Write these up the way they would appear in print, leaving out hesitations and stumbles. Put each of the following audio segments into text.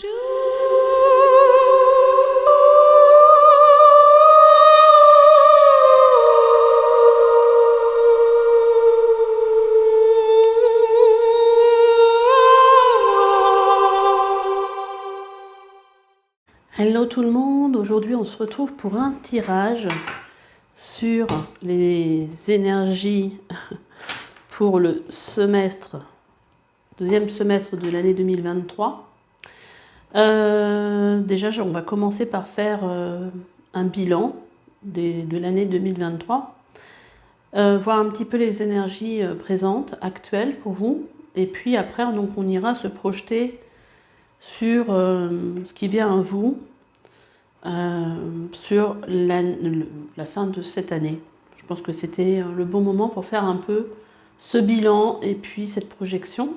Hello tout le monde, aujourd'hui on se retrouve pour un tirage sur les énergies pour le deuxième semestre de l'année 2023. Déjà on va commencer par faire un bilan de l'année 2023, voir un petit peu les énergies présentes, actuelles pour vous, et puis après donc, on ira se projeter sur ce qui vient à vous sur la fin de cette année. Je pense que c'était le bon moment pour faire un peu ce bilan et puis cette projection.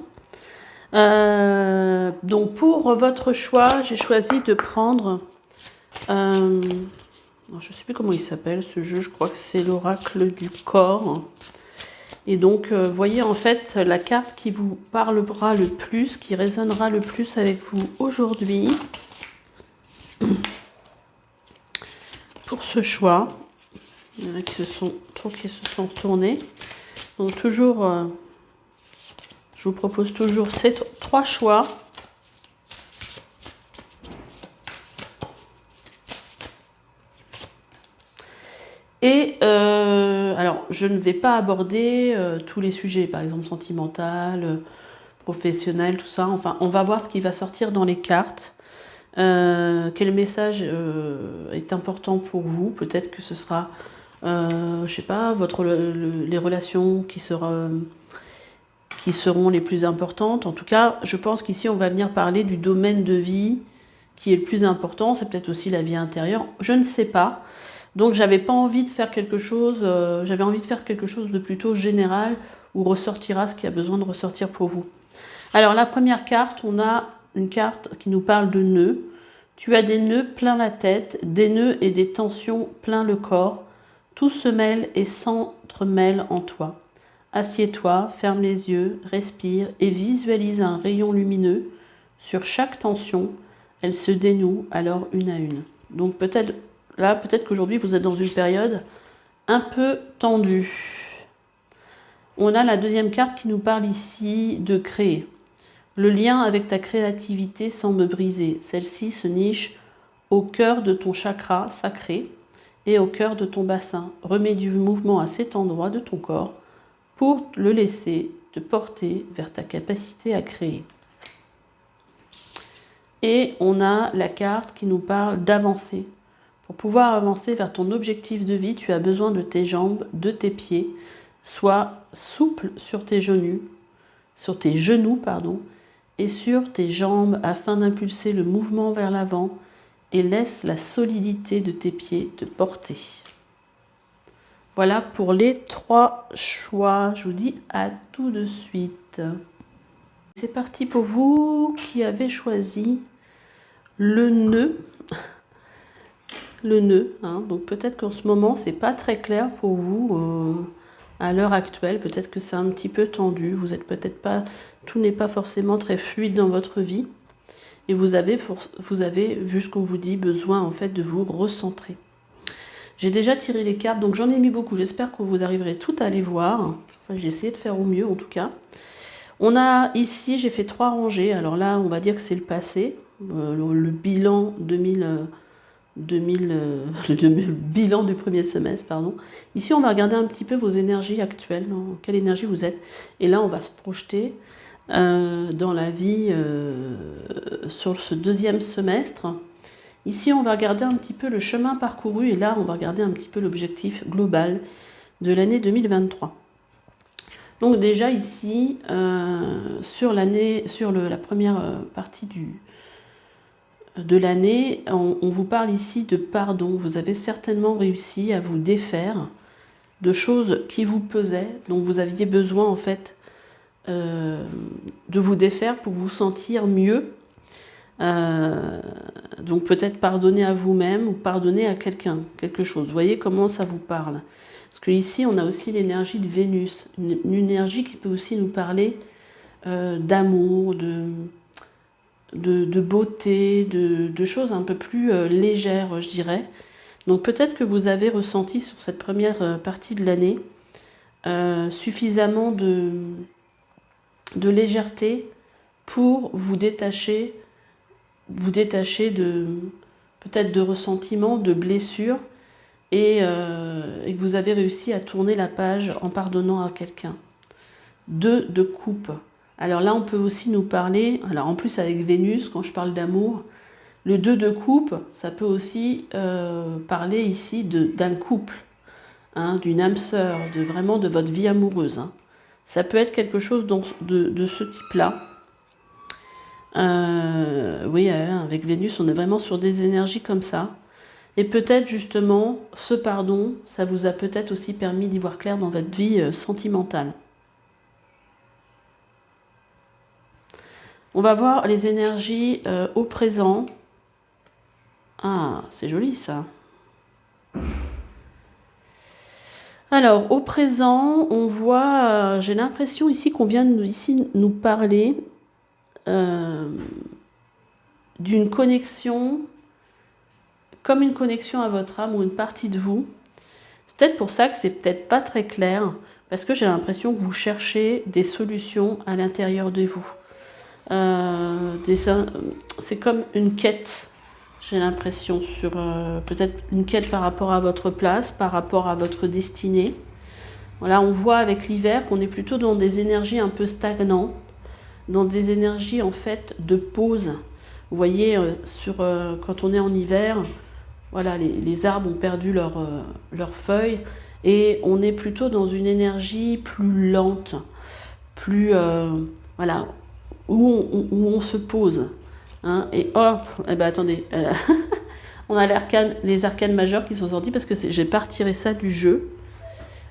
Donc pour votre choix, j'ai choisi de prendre, je ne sais plus comment il s'appelle ce jeu, je crois que c'est l'oracle du corps. Et donc, voyez en fait la carte qui vous parlera le plus, qui résonnera le plus avec vous aujourd'hui. Pour ce choix, il y en a qui se sont tournés. Donc toujours, je vous propose toujours ces trois choix. Et alors, je ne vais pas aborder tous les sujets, par exemple sentimental, professionnel, tout ça. Enfin, on va voir ce qui va sortir dans les cartes. Quel message est important pour vous? Peut-être que ce sera, je sais pas, les relations qui seront les plus importantes. En tout cas, je pense qu'ici, on va venir parler du domaine de vie qui est le plus important. C'est peut-être aussi la vie intérieure. Je ne sais pas. Donc, j'avais pas envie de faire quelque chose. J'avais envie de faire quelque chose de plutôt général où ressortira ce qui a besoin de ressortir pour vous. Alors, la première carte, on a une carte qui nous parle de nœuds. Tu as des nœuds plein la tête, des nœuds et des tensions plein le corps. Tout se mêle et s'entremêle en toi. Assieds-toi, ferme les yeux, respire et visualise un rayon lumineux. Sur chaque tension, elle se dénoue alors une à une. Donc peut-être qu'aujourd'hui vous êtes dans une période un peu tendue. On a la deuxième carte qui nous parle ici de créer. Le lien avec ta créativité semble brisé. Celle-ci se niche au cœur de ton chakra sacré et au cœur de ton bassin. Remets du mouvement à cet endroit de ton corps pour le laisser te porter vers ta capacité à créer. Et on a la carte qui nous parle d'avancer. Pour pouvoir avancer vers ton objectif de vie, tu as besoin de tes jambes, de tes pieds. Sois souple sur tes genoux, et sur tes jambes afin d'impulser le mouvement vers l'avant et laisse la solidité de tes pieds te porter. Voilà pour les trois choix. Je vous dis à tout de suite. C'est parti pour vous qui avez choisi le nœud. Le nœud, hein. Donc peut-être qu'en ce moment, c'est pas très clair pour vous à l'heure actuelle. Peut-être que c'est un petit peu tendu. Vous êtes peut-être pas... Tout n'est pas forcément très fluide dans votre vie. Et vous avez, vu ce qu'on vous dit, besoin en fait de vous recentrer. J'ai déjà tiré les cartes, donc j'en ai mis beaucoup. J'espère que vous arriverez tout à les voir. Enfin, j'ai essayé de faire au mieux en tout cas. On a ici, j'ai fait 3 rangées. Alors là, on va dire que c'est le passé. Le bilan le bilan du premier semestre, pardon. Ici, on va regarder un petit peu vos énergies actuelles, dans quelle énergie vous êtes. Et là, on va se projeter dans la vie sur ce deuxième semestre. Ici, on va regarder un petit peu le chemin parcouru et là, on va regarder un petit peu l'objectif global de l'année 2023. Donc déjà ici, sur la première partie de l'année, on vous parle ici de pardon. Vous avez certainement réussi à vous défaire de choses qui vous pesaient, dont vous aviez besoin en fait de vous défaire pour vous sentir mieux. Donc peut-être pardonner à vous-même ou pardonner à quelqu'un, quelque chose. Vous voyez comment ça vous parle. Parce que ici, on a aussi l'énergie de Vénus, une énergie qui peut aussi nous parler d'amour, de beauté, de choses un peu plus légères, je dirais. Donc peut-être que vous avez ressenti sur cette première partie de l'année suffisamment de légèreté pour vous détacher de peut-être de ressentiments, de blessures, et que vous avez réussi à tourner la page en pardonnant à quelqu'un. 2 de coupe. Alors là, on peut aussi nous parler, alors en plus avec Vénus, quand je parle d'amour, le 2 de coupe, ça peut aussi parler ici d'un couple, hein, d'une âme sœur, vraiment de votre vie amoureuse. Hein. Ça peut être quelque chose de ce type-là. Oui, avec Vénus, on est vraiment sur des énergies comme ça. Et peut-être justement, ce pardon, ça vous a peut-être aussi permis d'y voir clair dans votre vie sentimentale. On va voir les énergies au présent. Ah, c'est joli ça. Alors, au présent, on voit, j'ai l'impression ici qu'on vient ici nous parler d'une connexion, comme une connexion à votre âme ou une partie de vous. C'est peut-être pour ça que c'est peut-être pas très clair, parce que j'ai l'impression que vous cherchez des solutions à l'intérieur de vous. C'est comme une quête, j'ai l'impression, sur peut-être une quête par rapport à votre place, par rapport à votre destinée. Voilà, on voit avec l'hiver qu'on est plutôt dans des énergies un peu stagnantes, dans des énergies en fait de pause. Vous voyez, quand on est en hiver, voilà, les arbres ont perdu leurs feuilles, et on est plutôt dans une énergie plus lente, plus voilà, où on se pose. Hein, et hop, eh ben attendez, on a les arcanes majeures qui sont sortis parce que j'ai pas retiré ça du jeu.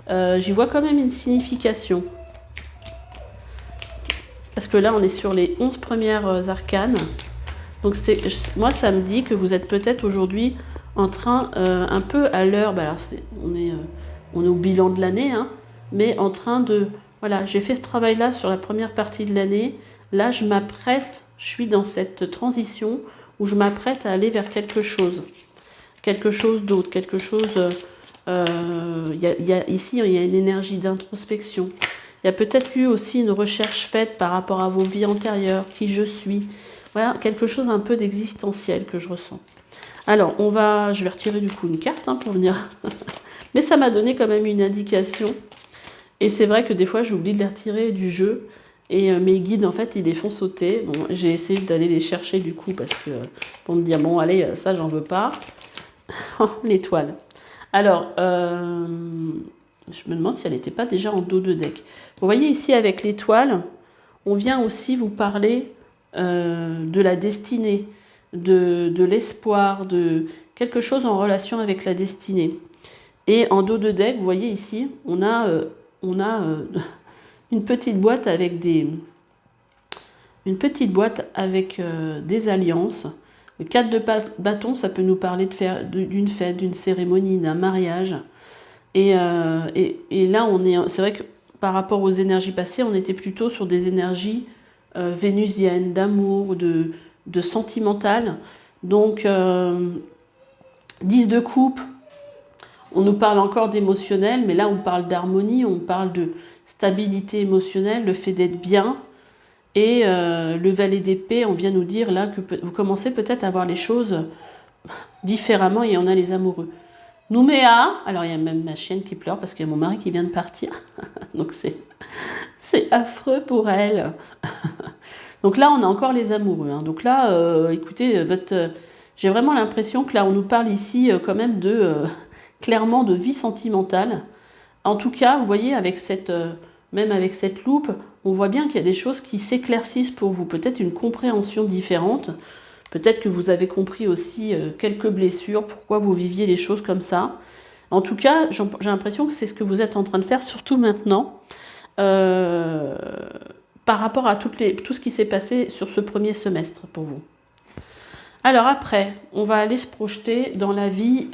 J'y vois quand même une signification. Parce que là, on est sur les 11 premières arcanes. Donc moi, ça me dit que vous êtes peut-être aujourd'hui en train, un peu à l'heure, bah on est au bilan de l'année, hein, mais en train de... Voilà, j'ai fait ce travail-là sur la première partie de l'année. Là, je suis dans cette transition où je m'apprête à aller vers quelque chose d'autre, quelque chose... ici, il y a une énergie d'introspection. Il y a peut-être eu aussi une recherche faite par rapport à vos vies antérieures, qui je suis. Voilà, quelque chose un peu d'existentiel que je ressens. Alors, je vais retirer du coup une carte pour venir... Mais ça m'a donné quand même une indication. Et c'est vrai que des fois, j'oublie de les retirer du jeu. Et mes guides, en fait, ils les font sauter. Bon, j'ai essayé d'aller les chercher du coup, parce que pour me dire, bon, allez, ça, j'en veux pas. L'étoile. Alors, je me demande si elle n'était pas déjà en dos de deck. Vous voyez ici, avec l'étoile, on vient aussi vous parler de la destinée, de l'espoir, de quelque chose en relation avec la destinée. Et en dos de deck, vous voyez ici, on a une petite boîte avec des alliances. Le 4 de bâton, ça peut nous parler d'une fête, d'une cérémonie, d'un mariage. Et là, c'est vrai que par rapport aux énergies passées, on était plutôt sur des énergies vénusiennes, d'amour, de sentimental. Donc, 10 de coupe, on nous parle encore d'émotionnel, mais là, on parle d'harmonie, on parle de stabilité émotionnelle, le fait d'être bien. Et le valet d'épée, on vient nous dire là que vous commencez peut-être à voir les choses différemment, et on a les amoureux. Nouméa, alors il y a même ma chienne qui pleure parce qu'il y a mon mari qui vient de partir. Donc c'est affreux pour elle. Donc là, on a encore les amoureux. Hein. Donc là, écoutez, j'ai vraiment l'impression que là, on nous parle ici quand même clairement de vie sentimentale. En tout cas, vous voyez, même avec cette loupe, on voit bien qu'il y a des choses qui s'éclaircissent pour vous. Peut-être une compréhension différente. Peut-être que vous avez compris aussi quelques blessures, pourquoi vous viviez les choses comme ça. En tout cas, j'ai l'impression que c'est ce que vous êtes en train de faire, surtout maintenant, par rapport à tout ce qui s'est passé sur ce premier semestre pour vous. Alors après, on va aller se projeter dans la vie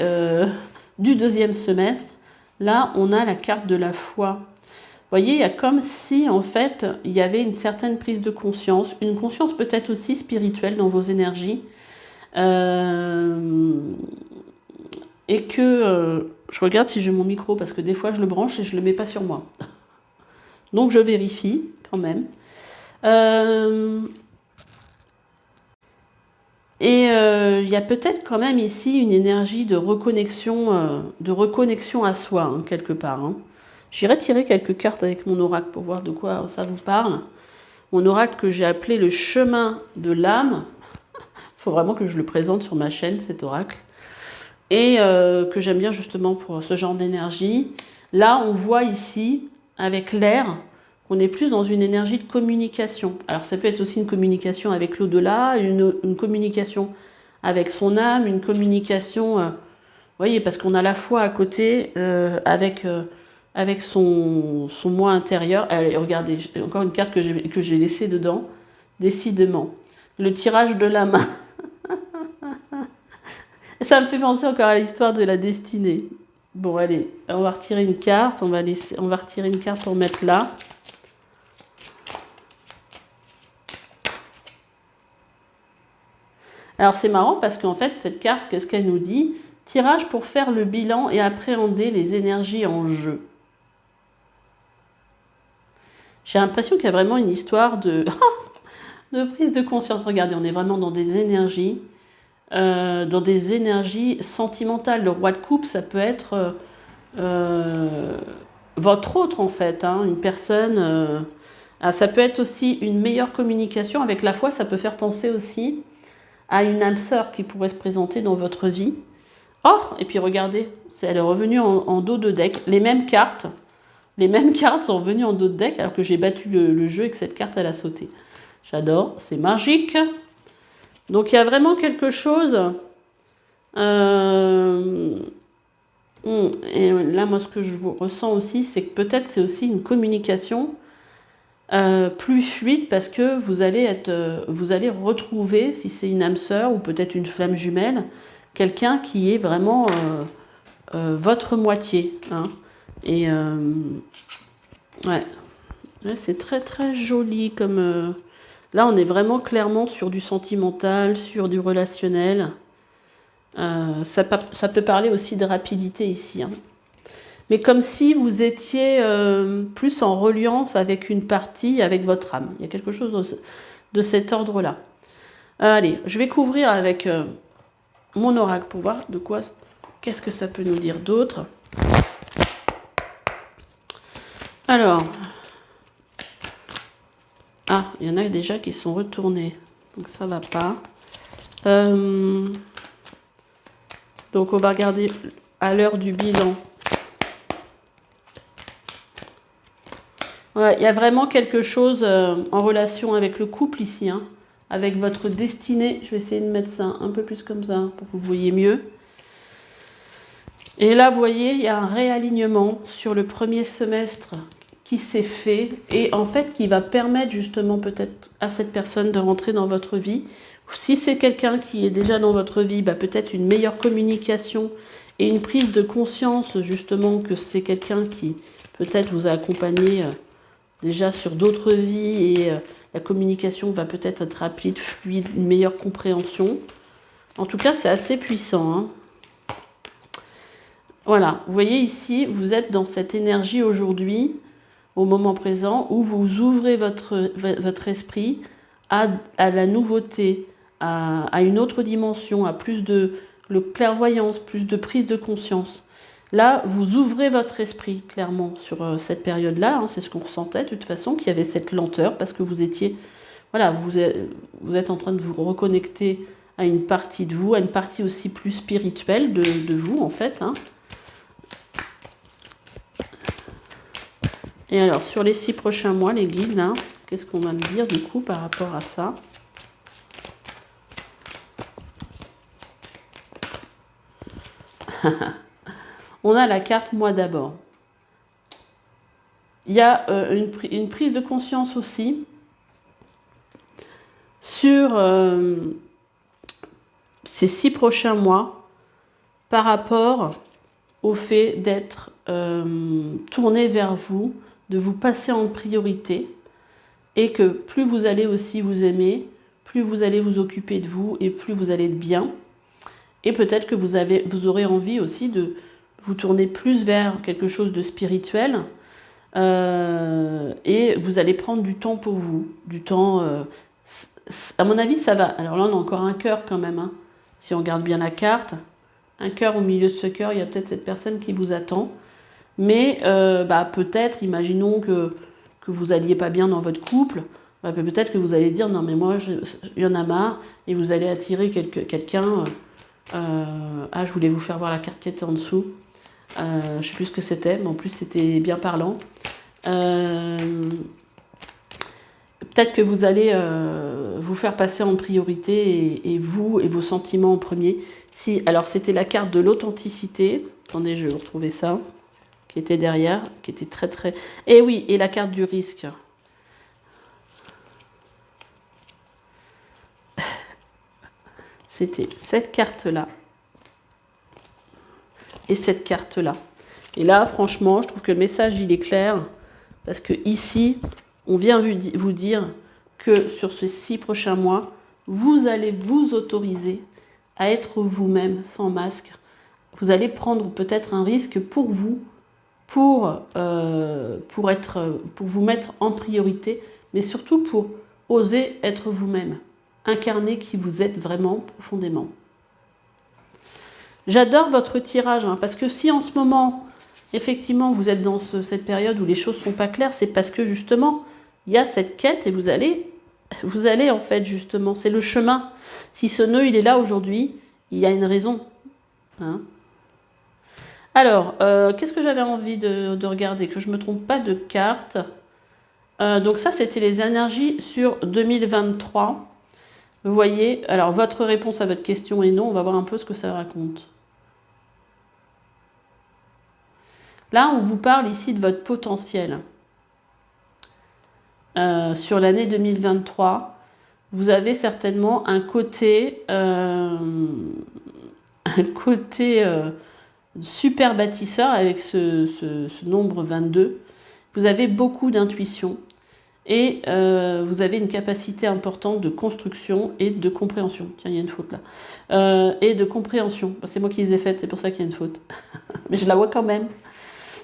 du deuxième semestre. Là, on a la carte de la foi. voyez, il y a comme si, en fait, il y avait une certaine prise de conscience, une conscience peut-être aussi spirituelle dans vos énergies, et que, je regarde si j'ai mon micro, parce que des fois je le branche et je ne le mets pas sur moi. Donc je vérifie quand même. Et il y a peut-être quand même ici une énergie de reconnexion à soi, hein, quelque part. Hein. J'irai tirer quelques cartes avec mon oracle pour voir de quoi ça vous parle. Mon oracle que j'ai appelé le chemin de l'âme. Il faut vraiment que je le présente sur ma chaîne, cet oracle. Et que j'aime bien justement pour ce genre d'énergie. Là, on voit ici, avec l'air, on est plus dans une énergie de communication. Alors ça peut être aussi une communication avec l'au-delà, une communication avec son âme, une communication, vous voyez, parce qu'on a la foi à côté avec son moi intérieur. Allez, regardez, encore une carte que j'ai laissée dedans, décidément. Le tirage de la main. Ça me fait penser encore à l'histoire de la destinée. Bon, allez, on va retirer une carte, on va retirer une carte pour mettre là. Alors c'est marrant parce qu'en fait, cette carte, qu'est-ce qu'elle nous dit? Tirage pour faire le bilan et appréhender les énergies en jeu. J'ai l'impression qu'il y a vraiment une histoire de prise de conscience. Regardez, on est vraiment dans des énergies sentimentales. Le roi de coupe, ça peut être votre autre en fait, hein, une personne. Ça peut être aussi une meilleure communication. Avec la foi, ça peut faire penser aussi à une âme sœur qui pourrait se présenter dans votre vie. Oh, et puis regardez, elle est revenue en dos de deck. Les mêmes cartes sont revenues en dos de deck alors que j'ai battu le jeu et que cette carte, elle a sauté. J'adore, c'est magique. Donc il y a vraiment quelque chose. Et là, moi, ce que je ressens aussi, c'est que peut-être c'est aussi une communication plus fluide parce que vous allez retrouver, si c'est une âme sœur ou peut-être une flamme jumelle, quelqu'un qui est vraiment votre moitié. Hein. Et ouais, c'est très très joli comme. Là, on est vraiment clairement sur du sentimental, sur du relationnel. Ça peut parler aussi de rapidité ici. Hein. Mais comme si vous étiez plus en reliance avec une partie, avec votre âme. Il y a quelque chose de cet ordre-là. Allez, je vais couvrir avec mon oracle pour voir qu'est-ce que ça peut nous dire d'autre. Alors, il y en a déjà qui sont retournés, donc ça va pas. Donc on va regarder à l'heure du bilan. Ouais, il y a vraiment quelque chose en relation avec le couple ici, hein, avec votre destinée. Je vais essayer de mettre ça un peu plus comme ça pour que vous voyez mieux. Et là, vous voyez, il y a un réalignement sur le premier semestre qui s'est fait et en fait qui va permettre justement peut-être à cette personne de rentrer dans votre vie. Si c'est quelqu'un qui est déjà dans votre vie, peut-être une meilleure communication et une prise de conscience justement que c'est quelqu'un qui peut-être vous a accompagné déjà sur d'autres vies et la communication va peut-être être rapide, fluide, une meilleure compréhension. En tout cas, c'est assez puissant. Hein. Voilà, vous voyez ici, vous êtes dans cette énergie aujourd'hui, au moment présent, où vous ouvrez votre esprit à la nouveauté, à une autre dimension, à plus de clairvoyance, plus de prise de conscience. Là, vous ouvrez votre esprit, clairement, sur cette période-là. Hein, c'est ce qu'on ressentait, de toute façon, qu'il y avait cette lenteur, parce que vous étiez... Voilà, vous êtes en train de vous reconnecter à une partie de vous, à une partie aussi plus spirituelle de vous, en fait. Hein. Et alors, sur les 6 prochains mois, les guides, là, qu'est-ce qu'on va me dire, du coup, par rapport à ça ? On a la carte moi d'abord. Il y a une prise de conscience aussi sur ces 6 prochains mois par rapport au fait d'être tourné vers vous de vous passer en priorité et que plus vous allez aussi vous aimer, plus vous allez vous occuper de vous et plus vous allez être bien. Et peut-être que vous aurez envie aussi de vous tourner plus vers quelque chose de spirituel et vous allez prendre du temps pour vous, du temps... à mon avis, ça va. Alors là, on a encore un cœur quand même, hein. Si on regarde bien la carte, un cœur au milieu de ce cœur, il y a peut-être cette personne qui vous attend. Mais peut-être, imaginons que vous n'alliez pas bien dans votre couple, peut-être que vous allez dire non mais moi il y en a marre et vous allez attirer quelqu'un. Je voulais vous faire voir la carte qui était en dessous. Je ne sais plus ce que c'était, mais en plus c'était bien parlant. Peut-être que vous allez vous faire passer en priorité et vous et vos sentiments en premier. Alors c'était la carte de l'authenticité. Attendez, je vais vous retrouver ça. Qui était derrière, qui était très très... Et oui, et la carte du risque. C'était cette carte-là. Et cette carte-là. Et là, franchement, je trouve que le message, il est clair. Parce que ici, on vient vous dire que sur ces 6 prochains mois, vous allez vous autoriser à être vous-même, sans masque. Vous allez prendre peut-être un risque pour vous, pour vous mettre en priorité, mais surtout pour oser être vous-même, incarner qui vous êtes vraiment profondément. J'adore votre tirage, hein, parce que si en ce moment, effectivement, vous êtes dans cette période où les choses ne sont pas claires, c'est parce que justement, il y a cette quête et vous allez en fait justement, c'est le chemin. Si ce nœud, il est là aujourd'hui, il y a une raison. Hein. Alors, qu'est-ce que j'avais envie de regarder? Que je ne me trompe pas de carte. Donc ça, c'était les énergies sur 2023. Vous voyez, alors votre réponse à votre question est non. On va voir un peu ce que ça raconte. Là, on vous parle ici de votre potentiel. Sur l'année 2023, vous avez certainement un côté... super bâtisseur avec ce nombre 22. Vous avez beaucoup d'intuition et vous avez une capacité importante de construction et de compréhension. Tiens, il y a une faute là. Et de compréhension. C'est moi qui les ai faites, c'est pour ça qu'il y a une faute. Mais je la vois quand même.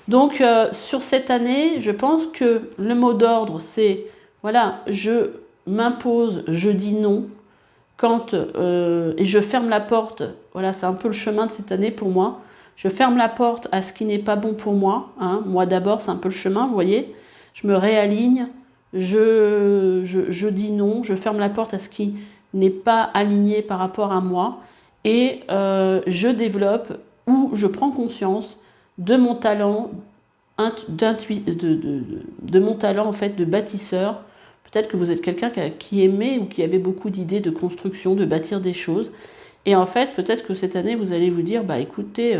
Donc, sur cette année, je pense que le mot d'ordre, c'est, voilà, je m'impose, je dis non, et je ferme la porte. Voilà, c'est un peu le chemin de cette année pour moi. Je ferme la porte à ce qui n'est pas bon pour moi. Hein. Moi d'abord, c'est un peu le chemin, vous voyez. Je me réaligne, je dis non, je ferme la porte à ce qui n'est pas aligné par rapport à moi. Et je développe ou je prends conscience de mon talent, de mon talent en fait de bâtisseur. Peut-être que vous êtes quelqu'un qui aimait ou qui avait beaucoup d'idées de construction, de bâtir des choses. Et en fait, peut-être que cette année, vous allez vous dire, écoutez,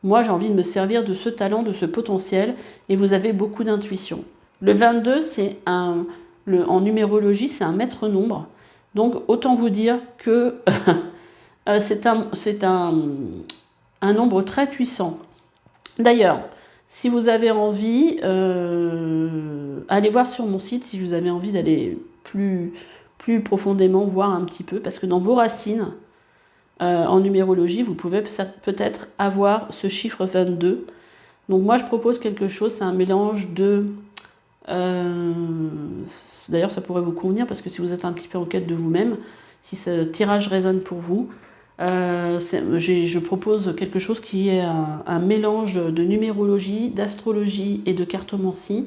moi j'ai envie de me servir de ce talent, de ce potentiel, et vous avez beaucoup d'intuition. Le 22, en numérologie, c'est un maître nombre. Donc, autant vous dire que c'est un nombre très puissant. D'ailleurs, si vous avez envie, allez voir sur mon site, si vous avez envie d'aller plus profondément voir un petit peu, parce que dans vos racines, en numérologie, vous pouvez peut-être avoir ce chiffre 22. Donc moi, je propose quelque chose, c'est un mélange de... D'ailleurs, ça pourrait vous convenir, parce que si vous êtes un petit peu en quête de vous-même, si ce tirage résonne pour vous, je propose quelque chose qui est un mélange de numérologie, d'astrologie et de cartomancie,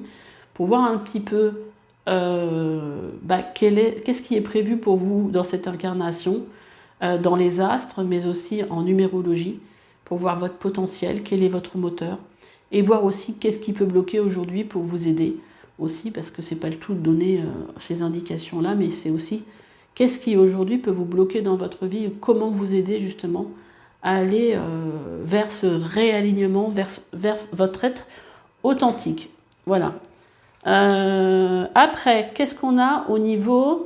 pour voir un petit peu qu'est-ce qui est prévu pour vous dans cette incarnation, dans les astres, mais aussi en numérologie, pour voir votre potentiel, quel est votre moteur, et voir aussi qu'est-ce qui peut bloquer aujourd'hui pour vous aider aussi, parce que c'est pas le tout de donner ces indications-là, mais c'est aussi qu'est-ce qui aujourd'hui peut vous bloquer dans votre vie, comment vous aider justement à aller vers ce réalignement, vers votre être authentique. Voilà. Après, qu'est-ce qu'on a au niveau...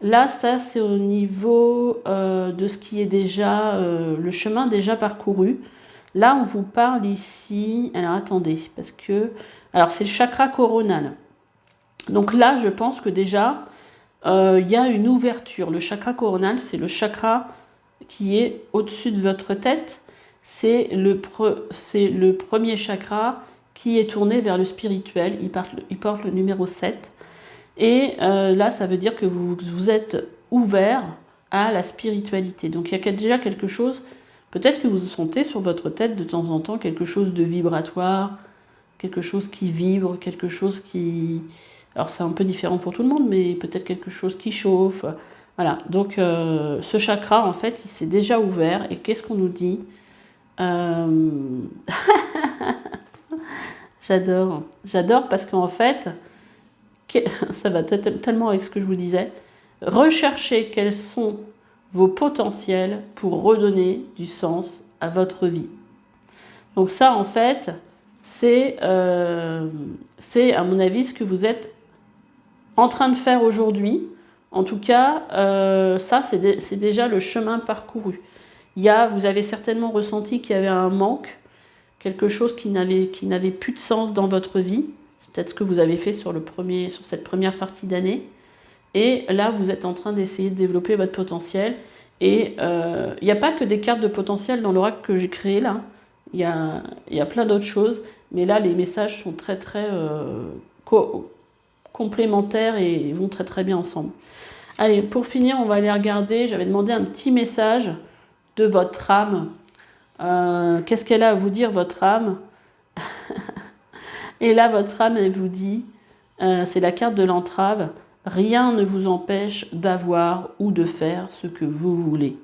Là, ça, c'est au niveau de ce qui est déjà le chemin déjà parcouru. Là, on vous parle ici... Alors, attendez, parce que Alors, c'est le chakra coronal. Donc là, je pense que déjà, il y a une ouverture. Le chakra coronal, c'est le chakra qui est au-dessus de votre tête. C'est le premier chakra qui est tourné vers le spirituel. Il porte le numéro 7. Et là, ça veut dire que vous êtes ouvert à la spiritualité. Donc il y a déjà quelque chose, peut-être que vous sentez sur votre tête de temps en temps quelque chose de vibratoire, quelque chose qui vibre, quelque chose qui... Alors c'est un peu différent pour tout le monde, mais peut-être quelque chose qui chauffe. Voilà, donc ce chakra, en fait, il s'est déjà ouvert. Et qu'est-ce qu'on nous dit? J'adore parce qu'en fait, ça va tellement avec ce que je vous disais, recherchez quels sont vos potentiels pour redonner du sens à votre vie. Donc ça, en fait, c'est à mon avis ce que vous êtes en train de faire aujourd'hui. En tout cas, ça, c'est déjà le chemin parcouru. Vous avez certainement ressenti qu'il y avait un manque, quelque chose qui n'avait plus de sens dans votre vie. C'est peut-être ce que vous avez fait sur cette première partie d'année. Et là, vous êtes en train d'essayer de développer votre potentiel. Et il n'y a pas que des cartes de potentiel dans l'oracle que j'ai créé là. Il y a plein d'autres choses. Mais là, les messages sont très très complémentaires et vont très très bien ensemble. Allez, pour finir, on va aller regarder. J'avais demandé un petit message de votre âme. Qu'est-ce qu'elle a à vous dire, votre âme? Et là, votre âme, elle vous dit, c'est la carte de l'entrave, rien ne vous empêche d'avoir ou de faire ce que vous voulez.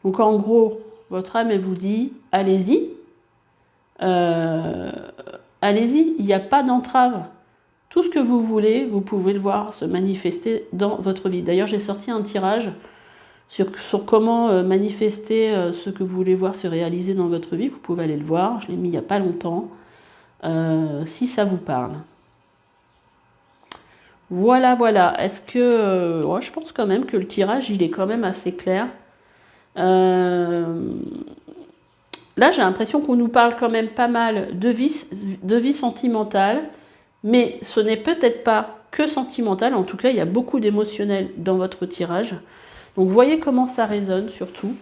Donc en gros, votre âme, elle vous dit, allez-y, allez-y, il n'y a pas d'entrave. Tout ce que vous voulez, vous pouvez le voir se manifester dans votre vie. D'ailleurs, j'ai sorti un tirage sur comment manifester ce que vous voulez voir se réaliser dans votre vie. Vous pouvez aller le voir, je l'ai mis il n'y a pas longtemps, si ça vous parle. Voilà. Est-ce que... ouais, je pense quand même que le tirage, il est quand même assez clair. Là, j'ai l'impression qu'on nous parle quand même pas mal de vie sentimentale, mais ce n'est peut-être pas que sentimental. En tout cas, il y a beaucoup d'émotionnel dans votre tirage. Donc, voyez comment ça résonne, surtout.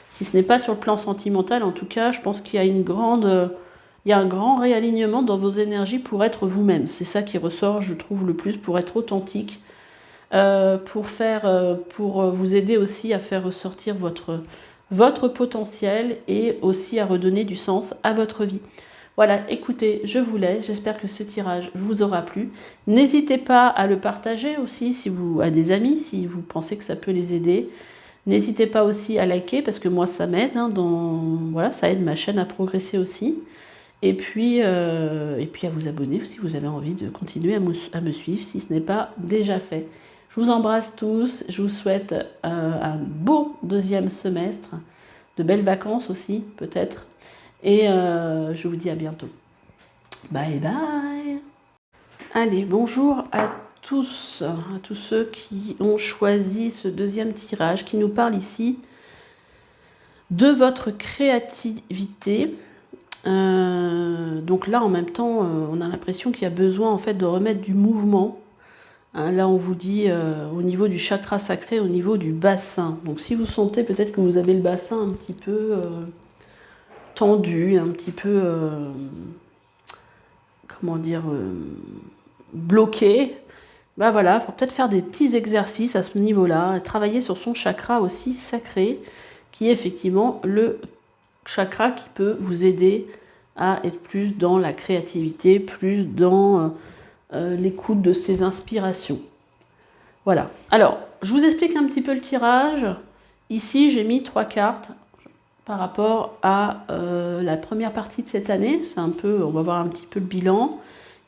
Si ce n'est pas sur le plan sentimental, en tout cas, je pense qu'il y a un grand réalignement dans vos énergies pour être vous-même. C'est ça qui ressort, je trouve, le plus, pour être authentique, pour vous aider aussi à faire ressortir votre potentiel et aussi à redonner du sens à votre vie. Voilà, écoutez, je vous laisse. J'espère que ce tirage vous aura plu. N'hésitez pas à le partager aussi à des amis, si vous pensez que ça peut les aider. N'hésitez pas aussi à liker, parce que moi, ça m'aide. Voilà, ça aide ma chaîne à progresser aussi. Et puis à vous abonner si vous avez envie de continuer à me suivre, si ce n'est pas déjà fait. Je vous embrasse tous. Je vous souhaite un beau deuxième semestre, de belles vacances aussi, peut-être. Et je vous dis à bientôt. Bye bye. Allez, bonjour à tous ceux qui ont choisi ce deuxième tirage qui nous parle ici de votre créativité. Donc là, en même temps, on a l'impression qu'il y a besoin en fait de remettre du mouvement. Là, on vous dit au niveau du chakra sacré, au niveau du bassin. Donc si vous sentez peut-être que vous avez le bassin un petit peu... tendu, un petit peu, bloqué, voilà, il faut peut-être faire des petits exercices à ce niveau-là, travailler sur son chakra aussi sacré, qui est effectivement le chakra qui peut vous aider à être plus dans la créativité, plus dans l'écoute de ses inspirations. Voilà. Alors, je vous explique un petit peu le tirage. Ici, j'ai mis 3 cartes par rapport à la première partie de cette année. On va voir un petit peu le bilan.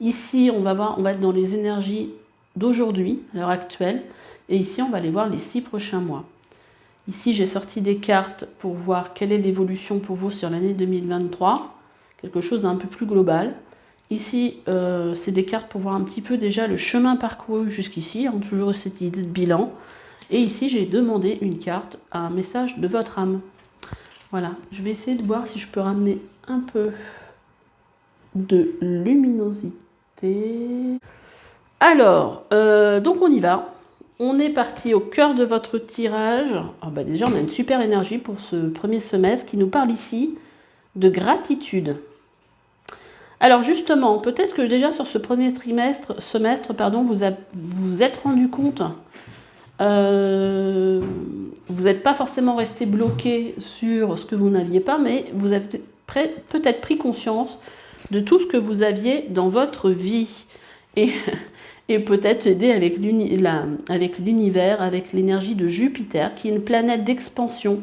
Ici, on va être dans les énergies d'aujourd'hui, à l'heure actuelle. Et ici, on va aller voir les 6 prochains mois. Ici, j'ai sorti des cartes pour voir quelle est l'évolution pour vous sur l'année 2023. Quelque chose d'un peu plus global. Ici, c'est des cartes pour voir un petit peu déjà le chemin parcouru jusqu'ici. Toujours cette idée de bilan. Et ici, j'ai demandé une carte, un message de votre âme. Voilà, je vais essayer de voir si je peux ramener un peu de luminosité. écoutez. Alors, donc on y va. On est parti au cœur de votre tirage. Ah bah déjà, on a une super énergie pour ce premier semestre qui nous parle ici de gratitude. Alors justement, peut-être que déjà sur ce premier semestre, vous êtes rendu compte, vous n'êtes pas forcément resté bloqué sur ce que vous n'aviez pas, mais vous avez peut-être pris conscience de tout ce que vous aviez dans votre vie. Et peut-être aider avec l'univers, avec l'énergie de Jupiter, qui est une planète d'expansion,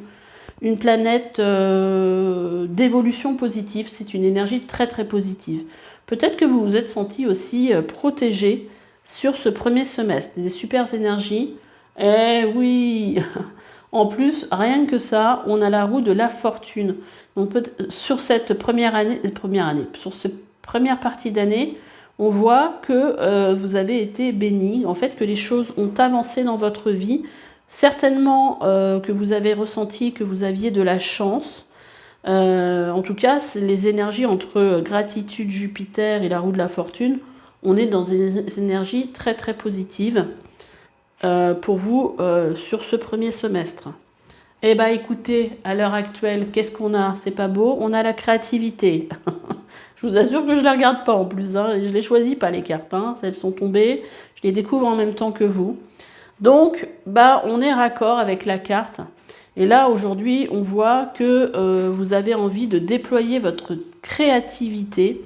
une planète d'évolution positive. C'est une énergie très très positive. Peut-être que vous vous êtes senti aussi protégé sur ce premier semestre. Des super énergies. Eh oui. En plus, rien que ça, on a la roue de la fortune. Donc sur cette première année, sur cette première partie d'année, on voit que vous avez été béni, en fait que les choses ont avancé dans votre vie, certainement que vous avez ressenti que vous aviez de la chance. En tout cas, les énergies entre gratitude, Jupiter et la roue de la fortune, on est dans des énergies très très positives pour vous sur ce premier semestre. Eh bien écoutez, à l'heure actuelle, qu'est-ce qu'on a? C'est pas beau, on a la créativité. Je vous assure que je ne les regarde pas en plus, hein. Je ne les choisis pas les cartes, hein. Elles sont tombées, je les découvre en même temps que vous. Donc, on est raccord avec la carte. Et là, aujourd'hui, on voit que vous avez envie de déployer votre créativité.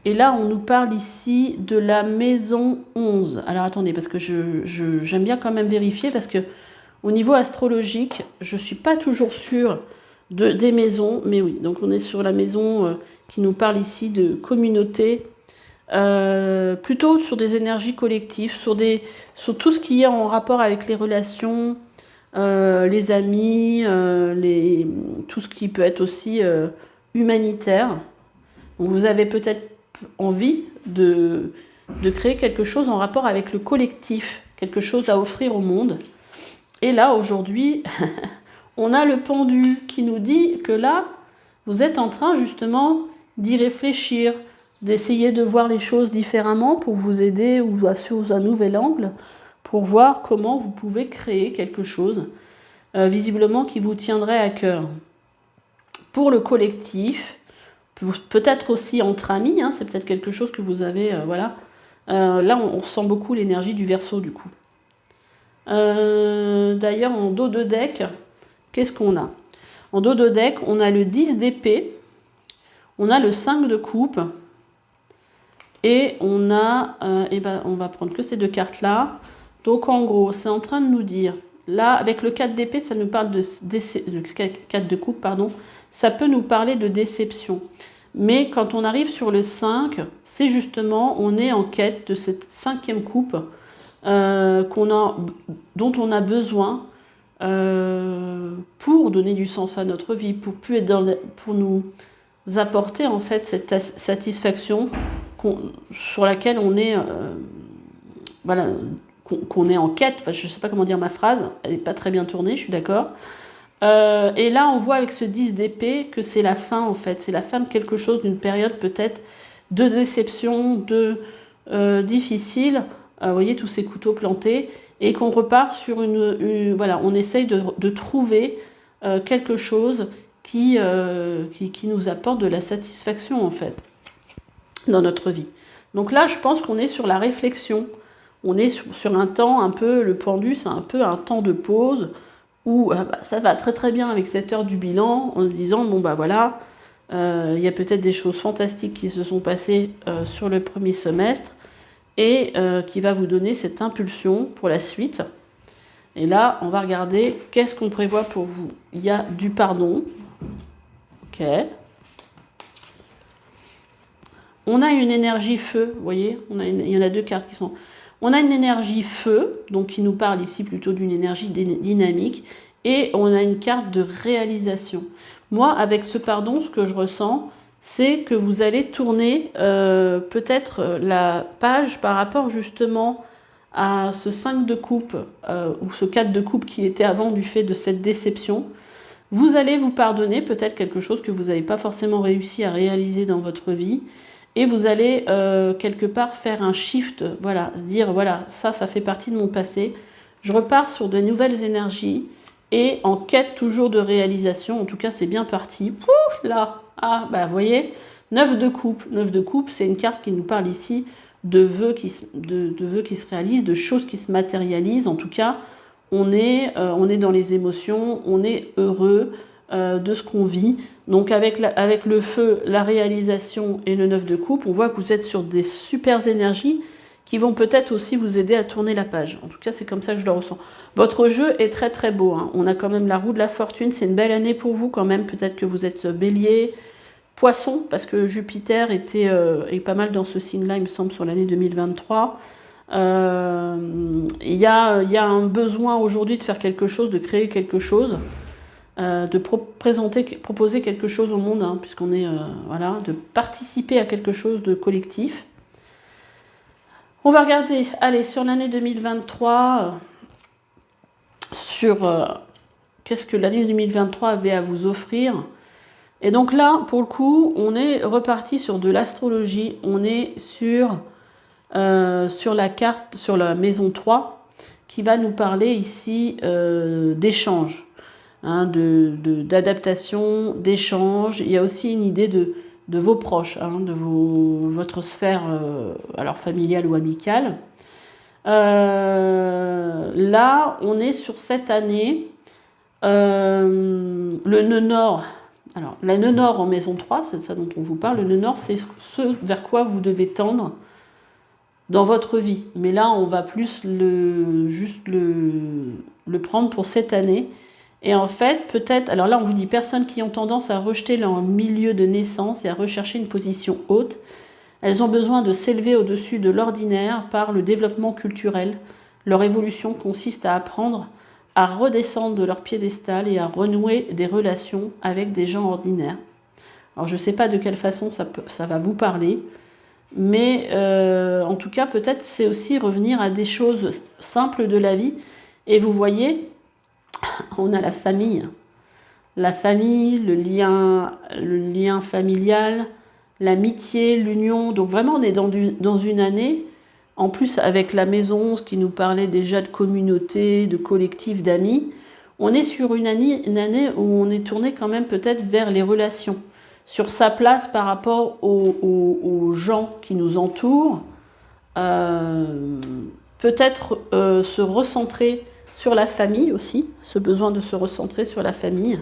Et là, on nous parle ici de la maison 11. Alors, attendez, parce que j'aime bien quand même vérifier, parce que au niveau astrologique, je ne suis pas toujours sûre des maisons. Mais oui, donc on est sur la maison qui nous parle ici de communauté, plutôt sur des énergies collectives, sur tout ce qui est en rapport avec les relations, les amis, tout ce qui peut être aussi humanitaire. Donc vous avez peut-être envie de créer quelque chose en rapport avec le collectif, quelque chose à offrir au monde. Et là, aujourd'hui, on a le pendu qui nous dit que là, vous êtes en train justement d'y réfléchir, d'essayer de voir les choses différemment pour vous aider ou sous un nouvel angle, pour voir comment vous pouvez créer quelque chose, visiblement qui vous tiendrait à cœur. Pour le collectif, peut-être aussi entre amis, hein, c'est peut-être quelque chose que vous avez, voilà. Là, on ressent beaucoup l'énergie du Verseau, du coup. D'ailleurs, en dos de deck, qu'est-ce qu'on a? En dos de deck, on a le 10 d'épée, on a le 5 de coupe, et on a, on va prendre que ces deux cartes-là. Donc en gros, c'est en train de nous dire, là, avec le 4 d'épée, ça nous parle le 4 de coupe, pardon, ça peut nous parler de déception. Mais quand on arrive sur le 5, c'est justement, on est en quête de cette 5e coupe dont on a besoin pour donner du sens à notre vie, pour nous apporter en fait cette satisfaction sur laquelle on est, voilà, qu'on est en quête. Enfin, je ne sais pas comment dire ma phrase, elle n'est pas très bien tournée, je suis d'accord. Et là, on voit avec ce 10 d'épée que c'est la fin en fait, c'est la fin de quelque chose, d'une période peut-être de déception, difficile. Vous voyez tous ces couteaux plantés, et qu'on repart sur voilà, on essaye de trouver quelque chose qui nous apporte de la satisfaction en fait dans notre vie. Donc là, je pense qu'on est sur la réflexion. On est sur un temps un peu, le pendu, c'est un peu un temps de pause où ça va très très bien avec cette heure du bilan, en se disant, bon voilà, il y a peut-être des choses fantastiques qui se sont passées sur le premier semestre, et qui va vous donner cette impulsion pour la suite. Et là, on va regarder qu'est-ce qu'on prévoit pour vous. Il y a du pardon. Ok. On a une énergie feu, vous voyez, il y en a deux cartes qui sont... On a une énergie feu, donc qui nous parle ici plutôt d'une énergie dynamique, et on a une carte de réalisation. Moi, avec ce pardon, ce que je ressens, c'est que vous allez tourner peut-être la page par rapport justement à ce 5 de coupe ou ce 4 de coupe qui était avant du fait de cette déception. Vous allez vous pardonner peut-être quelque chose que vous n'avez pas forcément réussi à réaliser dans votre vie, et vous allez quelque part faire un shift, voilà, dire voilà, ça fait partie de mon passé, je repars sur de nouvelles énergies, et en quête toujours de réalisation, en tout cas c'est bien parti. Ouh, là, ah, bah vous voyez, 9 de coupe. 9 de coupe, c'est une carte qui nous parle ici de vœux qui se réalisent, de choses qui se matérialisent. En tout cas, on est dans les émotions, on est heureux de ce qu'on vit. Donc avec le feu, la réalisation et le 9 de coupe, on voit que vous êtes sur des super énergies qui vont peut-être aussi vous aider à tourner la page. En tout cas, c'est comme ça que je le ressens. Votre jeu est très très beau, hein. On a quand même la roue de la fortune, c'est une belle année pour vous quand même. Peut-être que vous êtes bélier, poisson, parce que Jupiter est pas mal dans ce signe-là, il me semble, sur l'année 2023. Il y a un besoin aujourd'hui de faire quelque chose, de créer quelque chose, de proposer quelque chose au monde, hein, puisqu'on est, voilà, de participer à quelque chose de collectif. On va regarder, allez, sur l'année 2023, sur qu'est-ce que l'année 2023 avait à vous offrir. Et donc là, pour le coup, on est reparti sur de l'astrologie, on est sur la carte, sur la maison 3, qui va nous parler ici d'échange, hein, d'adaptation, d'échange. Il y a aussi une idée de vos proches, hein, de votre sphère alors familiale ou amicale. Là, on est sur cette année, le nœud nord. Alors, le nœud nord en maison 3, c'est ça dont on vous parle. Le nœud nord, c'est ce vers quoi vous devez tendre dans votre vie. Mais là, on va plus juste le prendre pour cette année. Et en fait, peut-être, alors là, on vous dit personnes qui ont tendance à rejeter leur milieu de naissance et à rechercher une position haute. Elles ont besoin de s'élever au-dessus de l'ordinaire par le développement culturel. Leur évolution consiste à apprendre à redescendre de leur piédestal et à renouer des relations avec des gens ordinaires. Alors je ne sais pas de quelle façon ça va vous parler, mais en tout cas peut-être c'est aussi revenir à des choses simples de la vie. Et vous voyez, on a la famille, le lien familial, l'amitié, l'union. Donc vraiment on est dans une année, en plus avec la maison, ce qui nous parlait déjà de communauté, de collectif, d'amis, on est sur une année où on est tourné quand même peut-être vers les relations, sur sa place par rapport aux gens qui nous entourent, peut-être se recentrer sur la famille aussi, ce besoin de se recentrer sur la famille.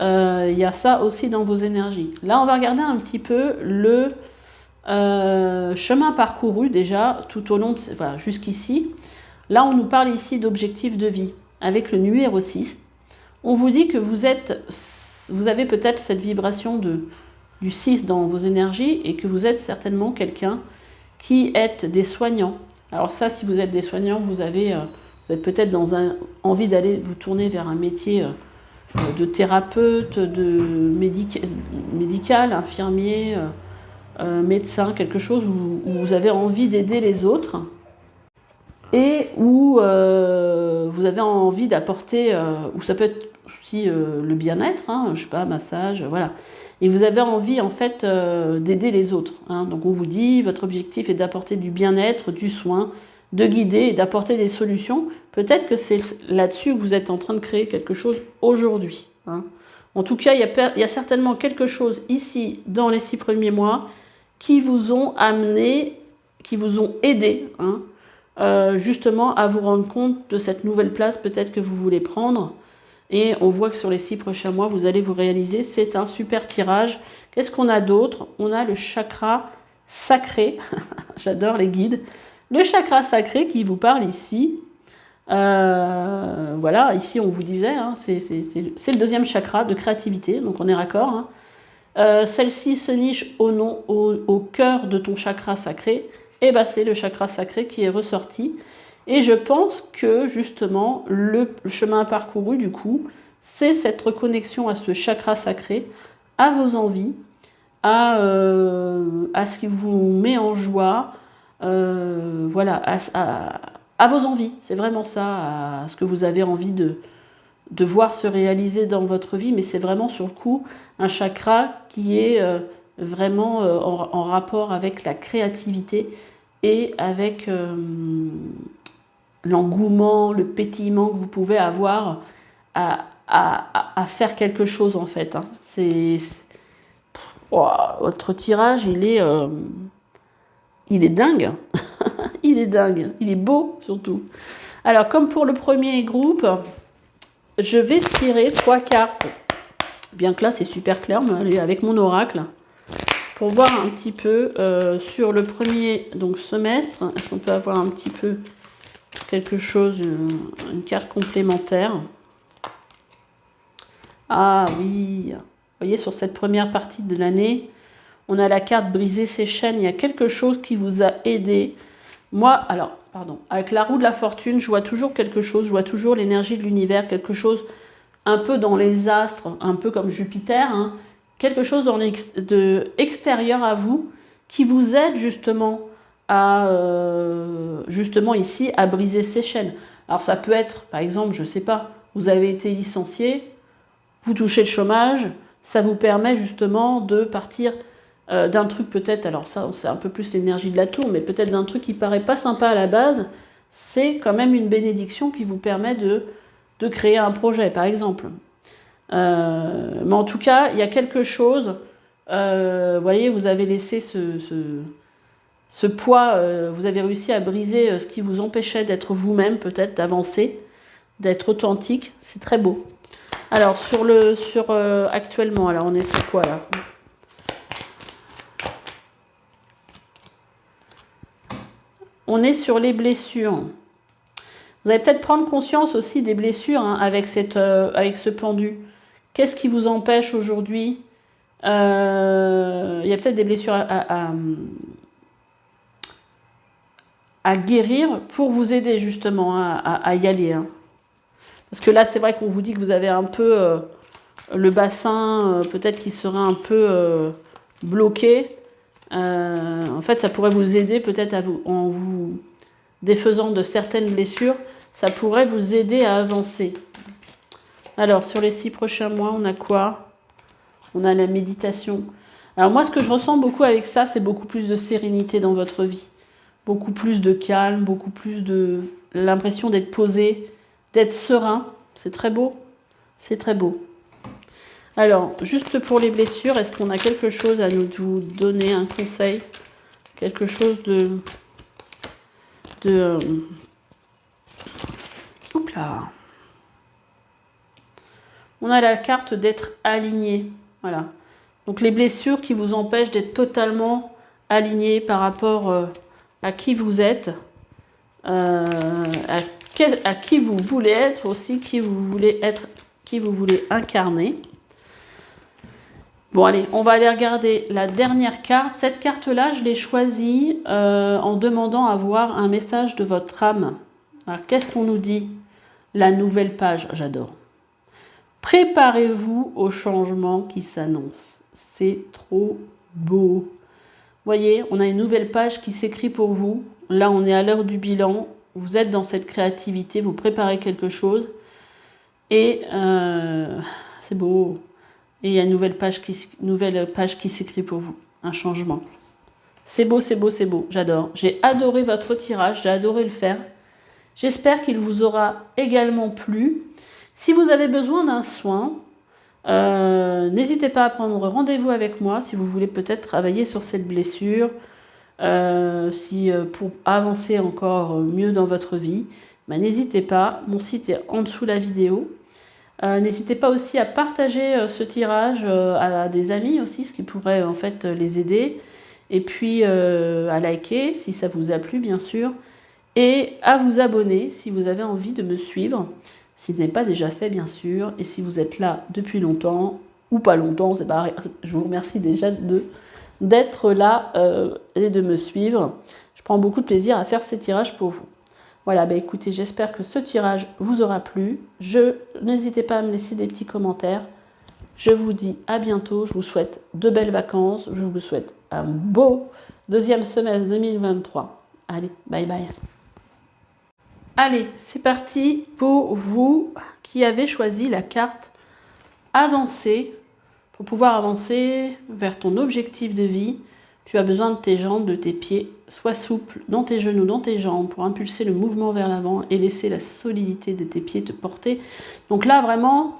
Il y a ça aussi dans vos énergies. Là, on va regarder un petit peu le chemin parcouru déjà tout au long de, voilà, jusqu'ici. Là, on nous parle ici d'objectifs de vie avec le numéro 6. On vous dit que vous avez peut-être cette vibration du 6 dans vos énergies et que vous êtes certainement quelqu'un qui êtes des soignants. Alors ça, si vous êtes des soignants, vous êtes peut-être envie d'aller vous tourner vers un métier de thérapeute, de médical, infirmier, médecin, quelque chose où vous avez envie d'aider les autres et où vous avez envie d'apporter, ou ça peut être aussi le bien-être, hein, je sais pas, massage, voilà. Et vous avez envie en fait d'aider les autres, hein. Donc on vous dit, votre objectif est d'apporter du bien-être, du soin, de guider et d'apporter des solutions. Peut-être que c'est là-dessus que vous êtes en train de créer quelque chose aujourd'hui, hein. En tout cas, il y a certainement quelque chose ici dans les 6 premiers mois qui vous ont amené, qui vous ont aidé, hein, justement à vous rendre compte de cette nouvelle place peut-être que vous voulez prendre. Et on voit que sur les 6 prochains mois, vous allez vous réaliser. C'est un super tirage. Qu'est-ce qu'on a d'autre? On a le chakra sacré. J'adore les guides. Le chakra sacré qui vous parle ici. Voilà, ici on vous disait, hein, c'est le deuxième chakra de créativité, donc on est raccord, hein. Celle-ci se niche au cœur de ton chakra sacré. Et ben c'est le chakra sacré qui est ressorti. Et je pense que justement le chemin parcouru du coup, c'est cette reconnexion à ce chakra sacré, à vos envies, à ce qui vous met en joie, voilà, à vos envies. C'est vraiment ça, à ce que vous avez envie de voir se réaliser dans votre vie. Mais c'est vraiment sur le coup un chakra qui est vraiment en rapport avec la créativité et avec l'engouement, le pétillement que vous pouvez avoir à faire quelque chose en fait. Hein. Votre tirage, il est dingue. Il est dingue. Il est beau surtout. Alors, comme pour le premier groupe, je vais tirer 3 cartes. Bien que là, c'est super clair, mais avec mon oracle. Pour voir un petit peu sur le premier donc, semestre, est-ce qu'on peut avoir un petit peu quelque chose, une carte complémentaire. Ah oui, vous voyez, sur cette première partie de l'année, on a la carte briser ses chaînes. Il y a quelque chose qui vous a aidé. Moi, alors, pardon, avec la roue de la fortune, je vois toujours quelque chose, je vois toujours l'énergie de l'univers, quelque chose un peu dans les astres, un peu comme Jupiter, hein, quelque chose de extérieur à vous qui vous aide justement à, justement ici, à briser ces chaînes. Alors ça peut être, par exemple, je ne sais pas, vous avez été licencié, vous touchez le chômage, ça vous permet justement de partir d'un truc peut-être, alors ça c'est un peu plus l'énergie de la tour, mais peut-être d'un truc qui paraît pas sympa à la base, c'est quand même une bénédiction qui vous permet de créer un projet par exemple. Mais en tout cas, il y a quelque chose, vous voyez, vous avez laissé ce poids, vous avez réussi à briser ce qui vous empêchait d'être vous-même, peut-être d'avancer, d'être authentique, c'est très beau. Alors, actuellement, alors on est sur quoi là ? On est sur les blessures. Vous allez peut-être prendre conscience aussi des blessures hein, avec ce pendu. Qu'est-ce qui vous empêche aujourd'hui ? Il y a peut-être des blessures à guérir pour vous aider justement hein, à y aller. Hein. Parce que là, c'est vrai qu'on vous dit que vous avez un peu le bassin, peut-être qui serait un peu bloqué. En fait, ça pourrait vous aider peut-être en vous défaisant de certaines blessures. Ça pourrait vous aider à avancer. Alors, sur les 6 prochains mois, on a quoi ? On a la méditation. Alors moi, ce que je ressens beaucoup avec ça, c'est beaucoup plus de sérénité dans votre vie. Beaucoup plus de calme, beaucoup plus de l'impression d'être posé, d'être serein. C'est très beau. C'est très beau. Alors, juste pour les blessures, est-ce qu'on a quelque chose à vous donner, un conseil ? Quelque chose Oups là. On a la carte d'être aligné. Voilà. Donc les blessures qui vous empêchent d'être totalement aligné par rapport à qui vous êtes, à qui vous voulez être aussi, qui vous voulez incarner. Bon allez, on va aller regarder la dernière carte. Cette carte-là, je l'ai choisie en demandant à voir un message de votre âme. Alors qu'est-ce qu'on nous dit ? La nouvelle page, j'adore. Préparez-vous au changement qui s'annonce. C'est trop beau. Voyez, on a une nouvelle page qui s'écrit pour vous. Là, on est à l'heure du bilan. Vous êtes dans cette créativité, vous préparez quelque chose. Et c'est beau. Et il y a une nouvelle page qui s'écrit pour vous. Un changement. C'est beau, c'est beau, c'est beau. J'adore. J'ai adoré votre tirage, j'ai adoré le faire. J'espère qu'il vous aura également plu. Si vous avez besoin d'un soin, n'hésitez pas à prendre rendez-vous avec moi si vous voulez peut-être travailler sur cette blessure, pour avancer encore mieux dans votre vie. N'hésitez pas, mon site est en dessous de la vidéo. N'hésitez pas aussi à partager ce tirage à des amis aussi, ce qui pourrait en fait les aider. Et puis à liker si ça vous a plu bien sûr. Et à vous abonner si vous avez envie de me suivre. Si ce n'est pas déjà fait, bien sûr. Et si vous êtes là depuis longtemps, ou pas longtemps, c'est pareil. Je vous remercie déjà d'être là et de me suivre. Je prends beaucoup de plaisir à faire ces tirages pour vous. Voilà, écoutez, j'espère que ce tirage vous aura plu. N'hésitez pas à me laisser des petits commentaires. Je vous dis à bientôt. Je vous souhaite de belles vacances. Je vous souhaite un beau deuxième semestre 2023. Allez, bye bye. Allez, c'est parti pour vous qui avez choisi la carte avancée. Pour pouvoir avancer vers ton objectif de vie, tu as besoin de tes jambes, de tes pieds. Sois souple dans tes genoux, dans tes jambes pour impulser le mouvement vers l'avant et laisser la solidité de tes pieds te porter. Donc là, vraiment,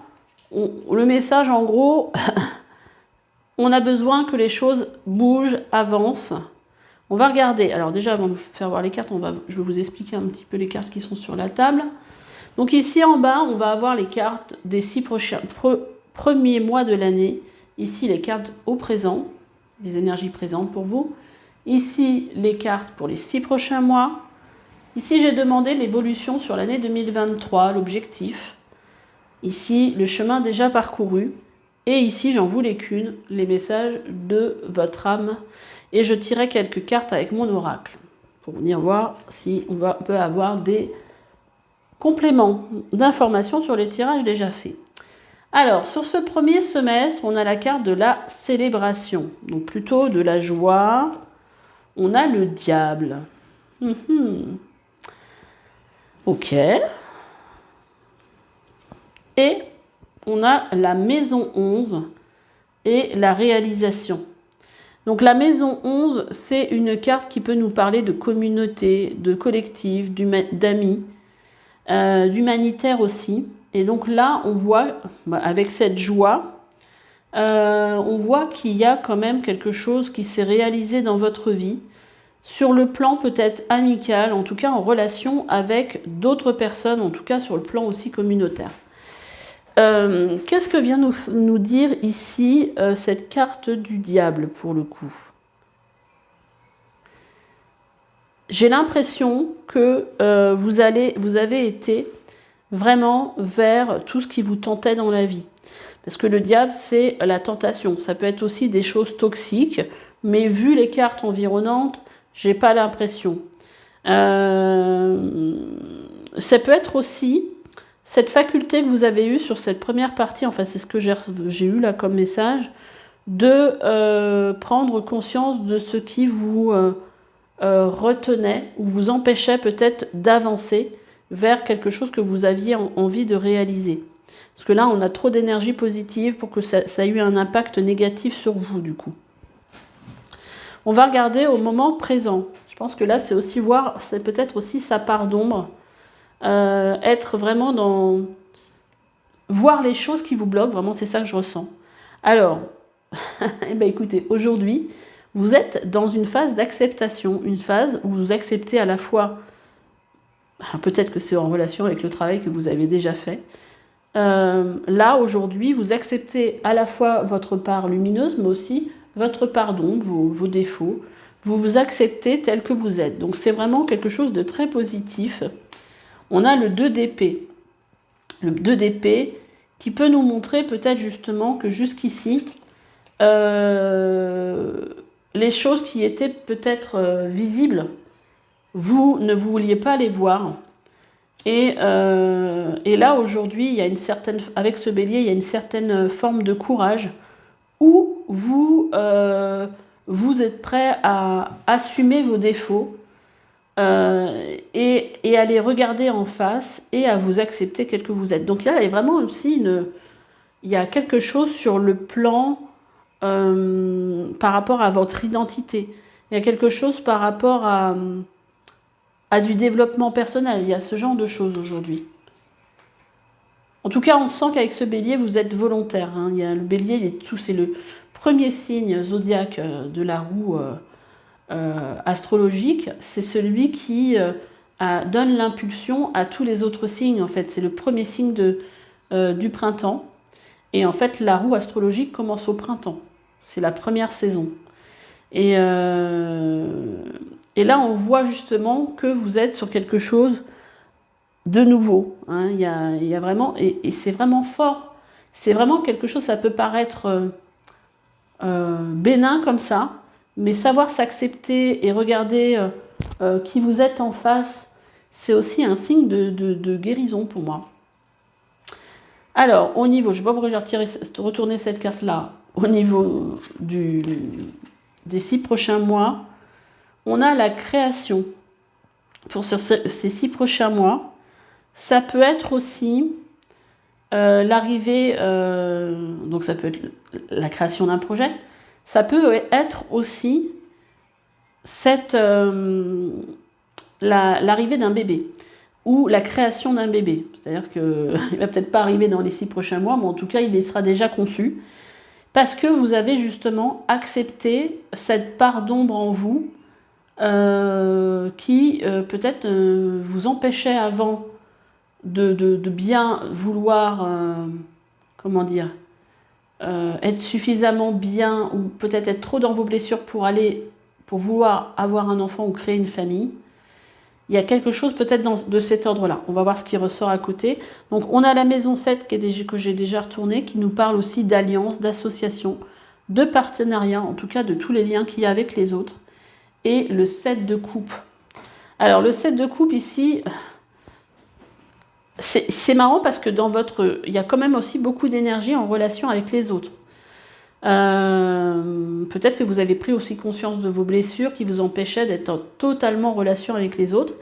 le message en gros, on a besoin que les choses bougent, avancent. On va regarder. Alors déjà, avant de vous faire voir les cartes, je vais vous expliquer un petit peu les cartes qui sont sur la table. Donc ici en bas, on va avoir les cartes des 6 premiers mois de l'année. Ici, les cartes au présent, les énergies présentes pour vous. Ici, les cartes pour les 6 prochains mois. Ici, j'ai demandé l'évolution sur l'année 2023, l'objectif. Ici, le chemin déjà parcouru. Et ici, j'en voulais qu'une, les messages de votre âme. Et je tirais quelques cartes avec mon oracle pour venir voir si on peut avoir des compléments d'informations sur les tirages déjà faits. Alors, sur ce premier semestre, on a la carte de la célébration, donc plutôt de la joie. On a le diable. Ok. Et on a la maison 11 et la réalisation. Donc la maison 11, c'est une carte qui peut nous parler de communauté, de collectif, d'amis, d'humanitaire aussi. Et donc là, on voit, avec cette joie, on voit qu'il y a quand même quelque chose qui s'est réalisé dans votre vie, sur le plan peut-être amical, en tout cas en relation avec d'autres personnes, en tout cas sur le plan aussi communautaire. Qu'est-ce que vient nous dire ici cette carte du diable pour le coup? J'ai l'impression que vous avez été vraiment vers tout ce qui vous tentait dans la vie. Parce que le diable, c'est la tentation. Ça peut être aussi des choses toxiques, mais vu les cartes environnantes, j'ai pas l'impression. Ça peut être aussi cette faculté que vous avez eue sur cette première partie, enfin c'est ce que j'ai eu là comme message, de prendre conscience de ce qui vous retenait ou vous empêchait peut-être d'avancer vers quelque chose que vous aviez envie de réaliser. Parce que là, on a trop d'énergie positive pour que ça ait eu un impact négatif sur vous, du coup. On va regarder au moment présent. Je pense que là, c'est aussi voir, c'est peut-être aussi sa part d'ombre. Être vraiment dans... Voir les choses qui vous bloquent, vraiment, c'est ça que je ressens. Alors, eh ben, écoutez, aujourd'hui, vous êtes dans une phase d'acceptation, une phase où vous acceptez à la fois... Peut-être que c'est en relation avec le travail que vous avez déjà fait. Là, aujourd'hui, vous acceptez à la fois votre part lumineuse, mais aussi votre part d'ombre, vos défauts. Vous vous acceptez tel que vous êtes. Donc, c'est vraiment quelque chose de très positif. On a le 2 d'épée. Le 2 d'épée qui peut nous montrer peut-être justement que jusqu'ici, les choses qui étaient peut-être visibles, vous ne vouliez pas les voir. Et là, aujourd'hui, il y a une certaine, avec ce bélier, il y a une certaine forme de courage où vous êtes prêt à assumer vos défauts et à les regarder en face et à vous accepter tel que vous êtes. Donc là, il y a vraiment aussi il y a quelque chose sur le plan par rapport à votre identité. Il y a quelque chose par rapport à du développement personnel. Il y a ce genre de choses aujourd'hui. En tout cas, on sent qu'avec ce bélier, vous êtes volontaire. Hein. Il y a le bélier, c'est le premier signe zodiaque de la roue astrologique. C'est celui qui donne l'impulsion à tous les autres signes. En fait, c'est le premier signe du printemps. Et en fait, la roue astrologique commence au printemps. C'est la première saison. Et là, on voit justement que vous êtes sur quelque chose de nouveau. Hein. Il y a vraiment... Et c'est vraiment fort. C'est vraiment quelque chose, ça peut paraître bénin comme ça, mais savoir s'accepter et regarder qui vous êtes en face, c'est aussi un signe de guérison pour moi. Alors, au niveau... Je ne sais pas pourquoi j'ai retourné cette carte-là. Au niveau des 6 prochains mois, on a la création pour ces 6 prochains mois. Ça peut être aussi l'arrivée, donc ça peut être la création d'un projet, ça peut être aussi l'arrivée d'un bébé ou la création d'un bébé. C'est-à-dire qu'il ne va peut-être pas arriver dans les 6 prochains mois, mais en tout cas, il sera déjà conçu. Parce que vous avez justement accepté cette part d'ombre en vous qui peut-être vous empêchait avant de bien vouloir, comment dire, être suffisamment bien ou peut-être être trop dans vos blessures pour vouloir avoir un enfant ou créer une famille. Il y a quelque chose peut-être de cet ordre-là. On va voir ce qui ressort à côté. Donc on a la maison 7 que j'ai déjà retournée, qui nous parle aussi d'alliance, d'association, de partenariat, en tout cas de tous les liens qu'il y a avec les autres. Et le 7 de coupe. Alors le 7 de coupe ici, c'est marrant parce que il y a quand même aussi beaucoup d'énergie en relation avec les autres. Peut-être que vous avez pris aussi conscience de vos blessures qui vous empêchaient d'être totalement en relation avec les autres.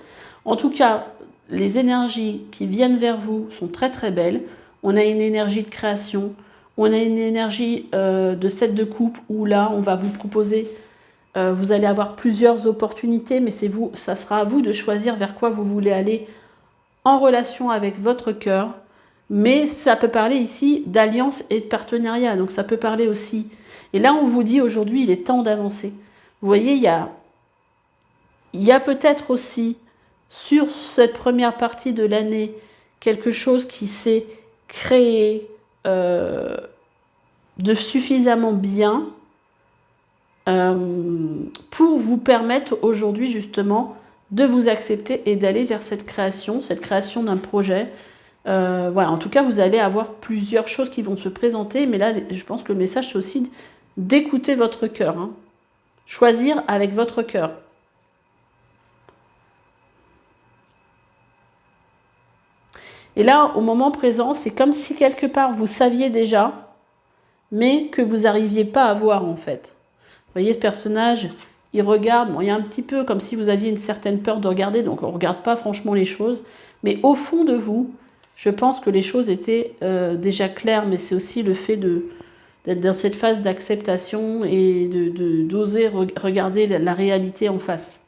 En tout cas, les énergies qui viennent vers vous sont très très belles. On a une énergie de création, on a une énergie de 7 de coupe où là on va vous proposer, vous allez avoir plusieurs opportunités, mais ça sera à vous de choisir vers quoi vous voulez aller en relation avec votre cœur. Mais ça peut parler ici d'alliance et de partenariat. Donc ça peut parler aussi. Et là, on vous dit aujourd'hui, il est temps d'avancer. Vous voyez, il y a peut-être aussi, sur cette première partie de l'année, quelque chose qui s'est créé de suffisamment bien pour vous permettre aujourd'hui, justement, de vous accepter et d'aller vers cette création d'un projet. Voilà, en tout cas, vous allez avoir plusieurs choses qui vont se présenter, mais là, je pense que le message, c'est aussi d'écouter votre cœur. Hein. Choisir avec votre cœur. Et là, au moment présent, c'est comme si quelque part, vous saviez déjà, mais que vous n'arriviez pas à voir, en fait. Vous voyez, ce personnage, il regarde, bon, il y a un petit peu comme si vous aviez une certaine peur de regarder, donc on ne regarde pas franchement les choses, mais au fond de vous, je pense que les choses étaient déjà claires, mais c'est aussi le fait d'être dans cette phase d'acceptation et d'oser regarder la réalité en face.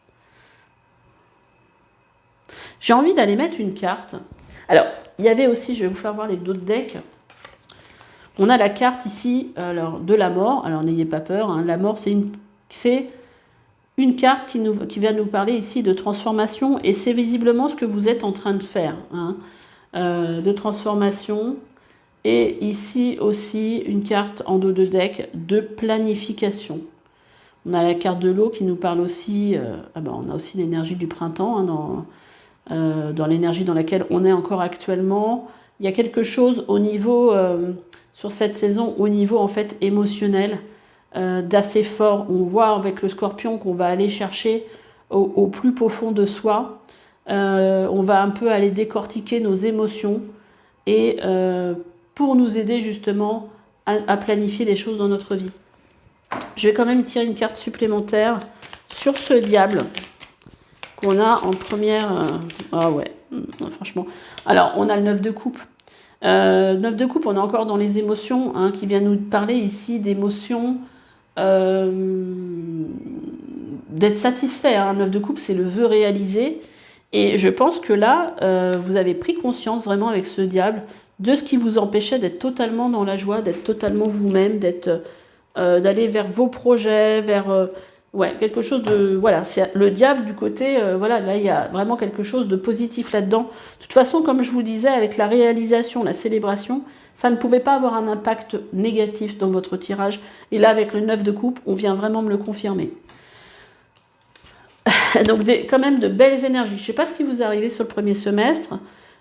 J'ai envie d'aller mettre une carte. Alors, il y avait aussi, je vais vous faire voir les d'autres decks. On a la carte ici de la mort. Alors, n'ayez pas peur. Hein. La mort, c'est une carte qui vient nous parler ici de transformation. Et c'est visiblement ce que vous êtes en train de faire. Hein. De transformation. Et ici aussi, une carte en dos de deck de planification. On a la carte de l'eau qui nous parle aussi... on a aussi l'énergie du printemps dans l'énergie dans laquelle on est encore actuellement. Il y a quelque chose au niveau... sur cette saison, au niveau en fait émotionnel, d'assez fort. On voit avec le scorpion qu'on va aller chercher au plus profond de soi. On va un peu aller décortiquer nos émotions et pour nous aider justement à planifier les choses dans notre vie. Je vais quand même tirer une carte supplémentaire sur ce diable qu'on a en première... Ah ouais, franchement. Alors, on a le 9 de coupe. 9 de coupe, on est encore dans les émotions, hein, qui vient nous parler ici d'émotions, d'être satisfait. Hein. 9 de coupe, c'est le vœu réalisé. Et je pense que là, vous avez pris conscience vraiment avec ce diable de ce qui vous empêchait d'être totalement dans la joie, d'être totalement vous-même, d'aller vers vos projets, vers quelque chose de... Voilà, c'est le diable du côté... là, il y a vraiment quelque chose de positif là-dedans. De toute façon, comme je vous disais, avec la réalisation, la célébration, ça ne pouvait pas avoir un impact négatif dans votre tirage. Et là, avec le 9 de coupe, on vient vraiment me le confirmer. Donc, quand même de belles énergies. Je ne sais pas ce qui vous est arrivé sur le premier semestre,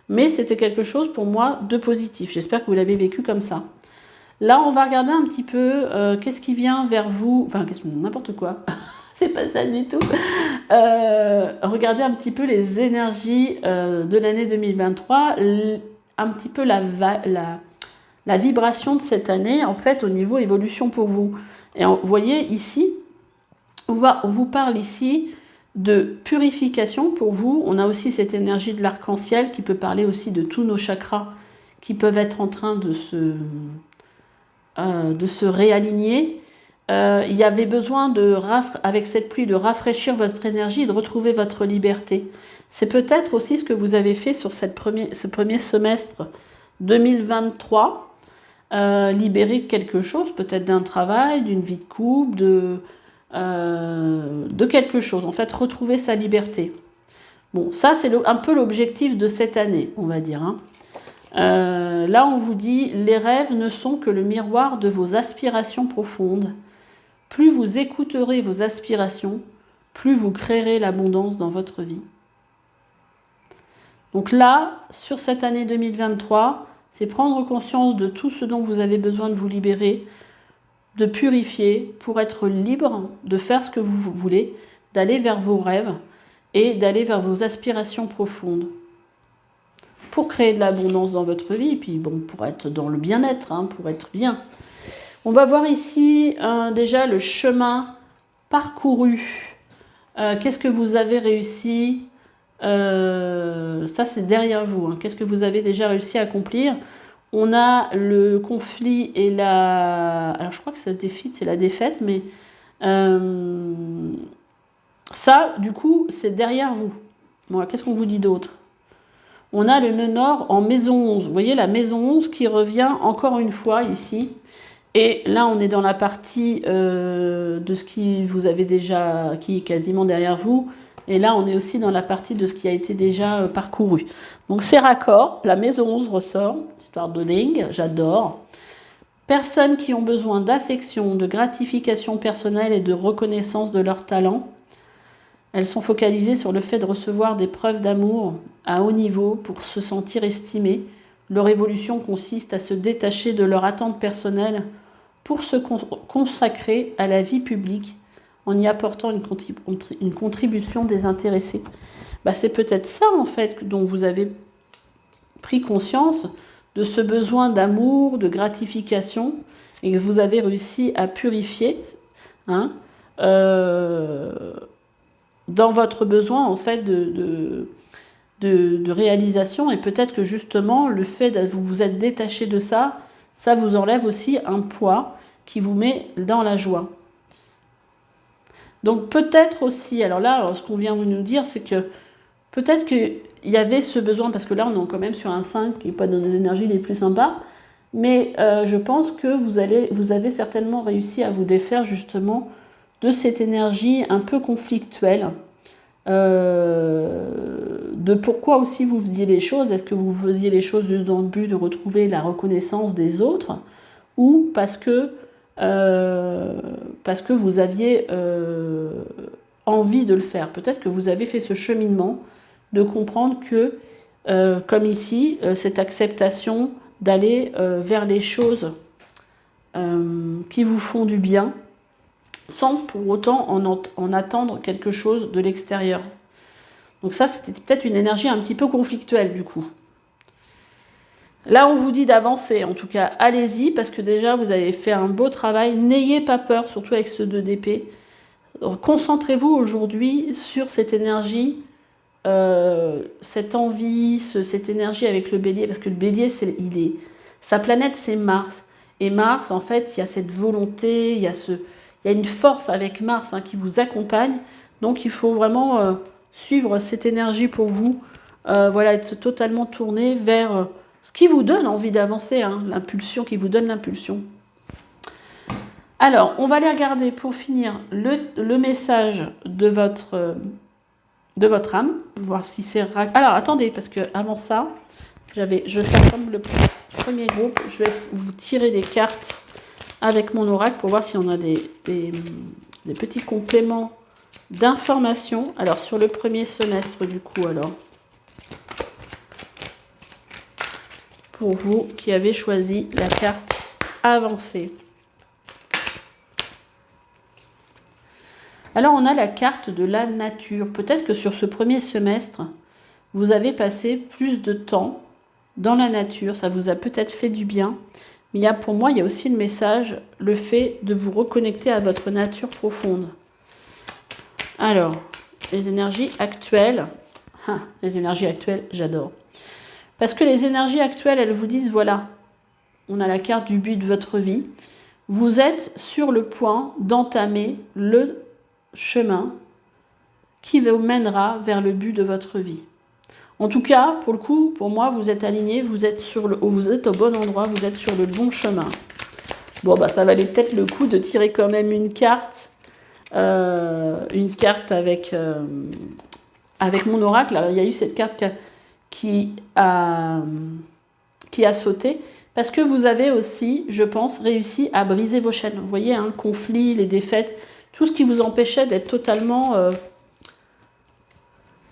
mais c'était quelque chose pour moi de positif. J'espère que vous l'avez vécu comme ça. Là, on va regarder un petit peu qu'est-ce qui vient vers vous. Enfin, n'importe quoi. C'est pas ça du tout. Regardez un petit peu les énergies de l'année 2023. Un petit peu la vibration de cette année, en fait, au niveau évolution pour vous. Et vous voyez ici, on vous parle ici de purification pour vous. On a aussi cette énergie de l'arc-en-ciel qui peut parler aussi de tous nos chakras qui peuvent être en train de se réaligner. Il y avait besoin, avec cette pluie, de rafraîchir votre énergie et de retrouver votre liberté. C'est peut-être aussi ce que vous avez fait sur ce premier semestre 2023. Libérer de quelque chose, peut-être d'un travail, d'une vie de couple, de quelque chose. En fait, retrouver sa liberté. Bon, ça, c'est un peu l'objectif de cette année, on va dire. Là, on vous dit, les rêves ne sont que le miroir de vos aspirations profondes. Plus vous écouterez vos aspirations, plus vous créerez l'abondance dans votre vie. Donc là, sur cette année 2023, c'est prendre conscience de tout ce dont vous avez besoin de vous libérer, de purifier pour être libre de faire ce que vous voulez, d'aller vers vos rêves et d'aller vers vos aspirations profondes. Pour créer de l'abondance dans votre vie, et puis bon, pour être dans le bien-être, pour être bien. On va voir ici déjà le chemin parcouru. Qu'est-ce que vous avez réussi ça, c'est derrière vous. Qu'est-ce que vous avez déjà réussi à accomplir? On a le conflit et la... Alors, je crois que c'est la défaite, mais ça, du coup, c'est derrière vous. Bon, qu'est-ce qu'on vous dit d'autre? On a le nœud nord en maison 11. Vous voyez la maison 11 qui revient encore une fois ici. Et là, on est dans la partie de ce qui vous avez déjà, qui est quasiment derrière vous. Et là, on est aussi dans la partie de ce qui a été déjà parcouru. Donc, c'est raccord. La maison 11 ressort. Histoire de dingue, j'adore. Personnes qui ont besoin d'affection, de gratification personnelle et de reconnaissance de leur talent. Elles sont focalisées sur le fait de recevoir des preuves d'amour à haut niveau pour se sentir estimées. Leur évolution consiste à se détacher de leur attente personnelle pour se consacrer à la vie publique en y apportant une contribution désintéressée. C'est peut-être ça, en fait, dont vous avez pris conscience de ce besoin d'amour, de gratification, et que vous avez réussi à purifier dans votre besoin, en fait, de réalisation. Et peut-être que, justement, le fait de vous être détaché de ça, ça vous enlève aussi un poids qui vous met dans la joie. Donc peut-être aussi, alors là, ce qu'on vient de nous dire, c'est que peut-être qu'il y avait ce besoin, parce que là, on est quand même sur un 5 qui n'est pas dans les énergies les plus sympas, mais je pense que vous avez certainement réussi à vous défaire justement de cette énergie un peu conflictuelle, de pourquoi aussi vous faisiez les choses. Est-ce que vous faisiez les choses dans le but de retrouver la reconnaissance des autres, ou parce que vous aviez envie de le faire. Peut-être que vous avez fait ce cheminement de comprendre que, comme ici, cette acceptation d'aller vers les choses qui vous font du bien, sans pour autant en attendre quelque chose de l'extérieur. Donc ça, c'était peut-être une énergie un petit peu conflictuelle, du coup. Là, on vous dit d'avancer, en tout cas, allez-y, parce que déjà, vous avez fait un beau travail. N'ayez pas peur, surtout avec ce 2 d'épée. Concentrez-vous aujourd'hui sur cette énergie, cette envie, cette énergie avec le bélier, parce que le bélier, sa planète, c'est Mars. Et Mars, en fait, il y a cette volonté, il y a une force avec Mars qui vous accompagne. Donc, il faut vraiment suivre cette énergie pour vous, être totalement tourné vers... ce qui vous donne envie d'avancer, l'impulsion qui vous donne l'impulsion. Alors, on va aller regarder pour finir le message de votre âme, voir si c'est... Alors, attendez, parce que avant ça, je vais faire comme le premier groupe, je vais vous tirer des cartes avec mon oracle pour voir si on a des petits compléments d'informations. Alors, sur le premier semestre, du coup, alors... pour vous qui avez choisi la carte avancée. Alors, on a la carte de la nature. Peut-être que sur ce premier semestre, vous avez passé plus de temps dans la nature. Ça vous a peut-être fait du bien. Mais pour moi, il y a aussi le message, le fait de vous reconnecter à votre nature profonde. Alors, les énergies actuelles. Les énergies actuelles, j'adore. Parce que les énergies actuelles, elles vous disent, voilà, on a la carte du but de votre vie. Vous êtes sur le point d'entamer le chemin qui vous mènera vers le but de votre vie. En tout cas, pour le coup, pour moi, vous êtes aligné, vous êtes au bon endroit, vous êtes sur le bon chemin. Bon, bah ça valait peut-être le coup de tirer quand même une carte avec mon oracle. Alors, il y a eu cette carte qui a sauté, parce que vous avez aussi, je pense, réussi à briser vos chaînes. Vous voyez, le conflit, les défaites, tout ce qui vous empêchait d'être totalement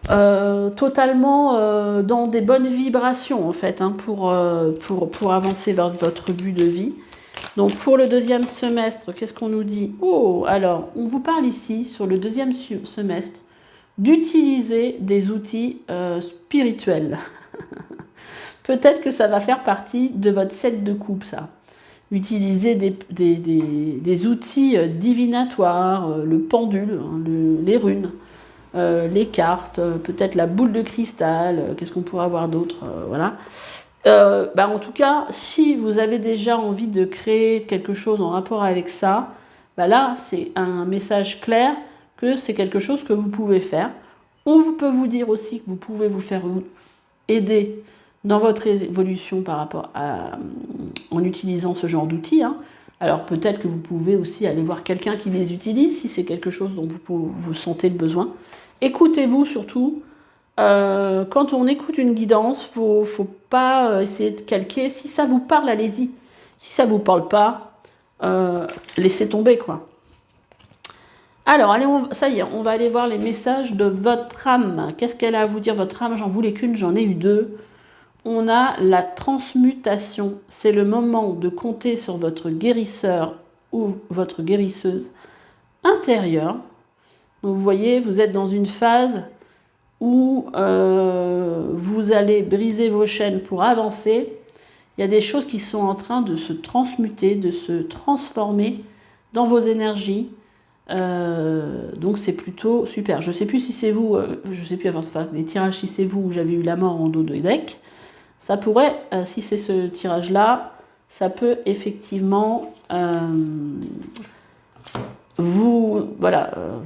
dans des bonnes vibrations, en fait, pour avancer vers votre but de vie. Donc, pour le deuxième semestre, qu'est-ce qu'on nous dit? Oh, alors, on vous parle ici, sur le deuxième semestre, d'utiliser des outils spirituels. Peut-être que ça va faire partie de votre set de coupe, ça. Utiliser des outils divinatoires, le pendule, les runes, les cartes, peut-être la boule de cristal, qu'est-ce qu'on pourrait avoir d'autre, voilà. En tout cas, si vous avez déjà envie de créer quelque chose en rapport avec ça, là, c'est un message clair que c'est quelque chose que vous pouvez faire. On peut vous dire aussi que vous pouvez vous faire aider dans votre évolution en utilisant ce genre d'outils. Alors peut-être que vous pouvez aussi aller voir quelqu'un qui les utilise, si c'est quelque chose dont vous sentez le besoin. Écoutez-vous surtout. Quand on écoute une guidance, faut pas essayer de calquer. Si ça vous parle, allez-y. Si ça vous parle pas, laissez tomber, quoi. Alors, allez, ça y est, on va aller voir les messages de votre âme. Qu'est-ce qu'elle a à vous dire, votre âme? J'en voulais qu'une, j'en ai eu deux. On a la transmutation. C'est le moment de compter sur votre guérisseur ou votre guérisseuse intérieure. Donc, vous voyez, vous êtes dans une phase où vous allez briser vos chaînes pour avancer. Il y a des choses qui sont en train de se transmuter, de se transformer dans vos énergies. Donc c'est plutôt super. Je ne sais plus si c'est vous, je ne sais plus avant les tirages, si c'est vous ou j'avais eu la mort en dos de deck. Ça pourrait, si c'est ce tirage-là, ça peut effectivement vous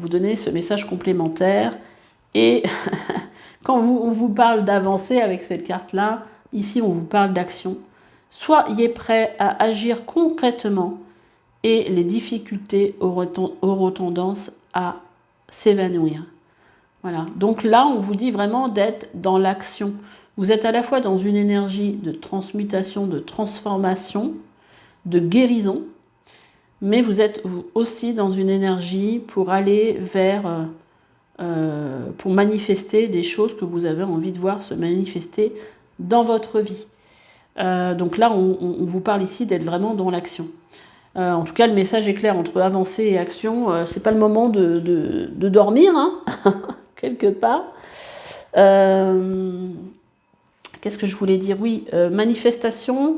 donner ce message complémentaire. Et quand on vous parle d'avancer avec cette carte-là, ici on vous parle d'action. Soyez prêt à agir concrètement et les difficultés auront tendance à s'évanouir. Voilà. Donc là, on vous dit vraiment d'être dans l'action. Vous êtes à la fois dans une énergie de transmutation, de transformation, de guérison, mais vous êtes aussi dans une énergie pour aller vers... pour manifester des choses que vous avez envie de voir se manifester dans votre vie. Donc là, on vous parle ici d'être vraiment dans l'action. En tout cas, le message est clair, entre avancer et action, c'est pas le moment de dormir, quelque part. Qu'est-ce que je voulais dire? Oui, manifestation,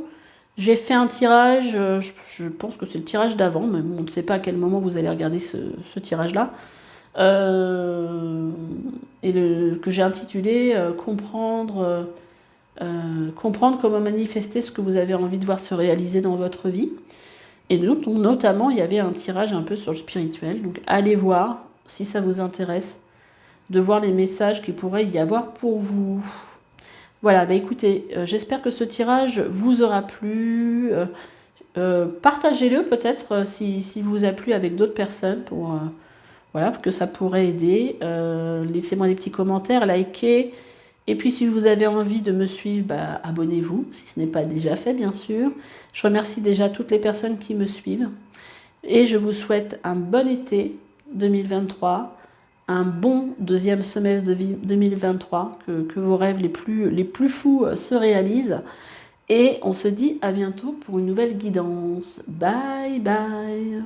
j'ai fait un tirage, je pense que c'est le tirage d'avant, mais on ne sait pas à quel moment vous allez regarder ce tirage-là. Que j'ai intitulé comprendre comment manifester ce que vous avez envie de voir se réaliser dans votre vie. Et donc, notamment, il y avait un tirage un peu sur le spirituel. Donc, allez voir, si ça vous intéresse, de voir les messages qu'il pourrait y avoir pour vous. Voilà, écoutez, j'espère que ce tirage vous aura plu. Partagez-le peut-être si vous a plu avec d'autres personnes pour que ça pourrait aider. Laissez-moi des petits commentaires, likez. Et puis si vous avez envie de me suivre, abonnez-vous, si ce n'est pas déjà fait bien sûr. Je remercie déjà toutes les personnes qui me suivent. Et je vous souhaite un bon été 2023, un bon deuxième semestre de 2023, que vos rêves les plus fous se réalisent. Et on se dit à bientôt pour une nouvelle guidance. Bye bye.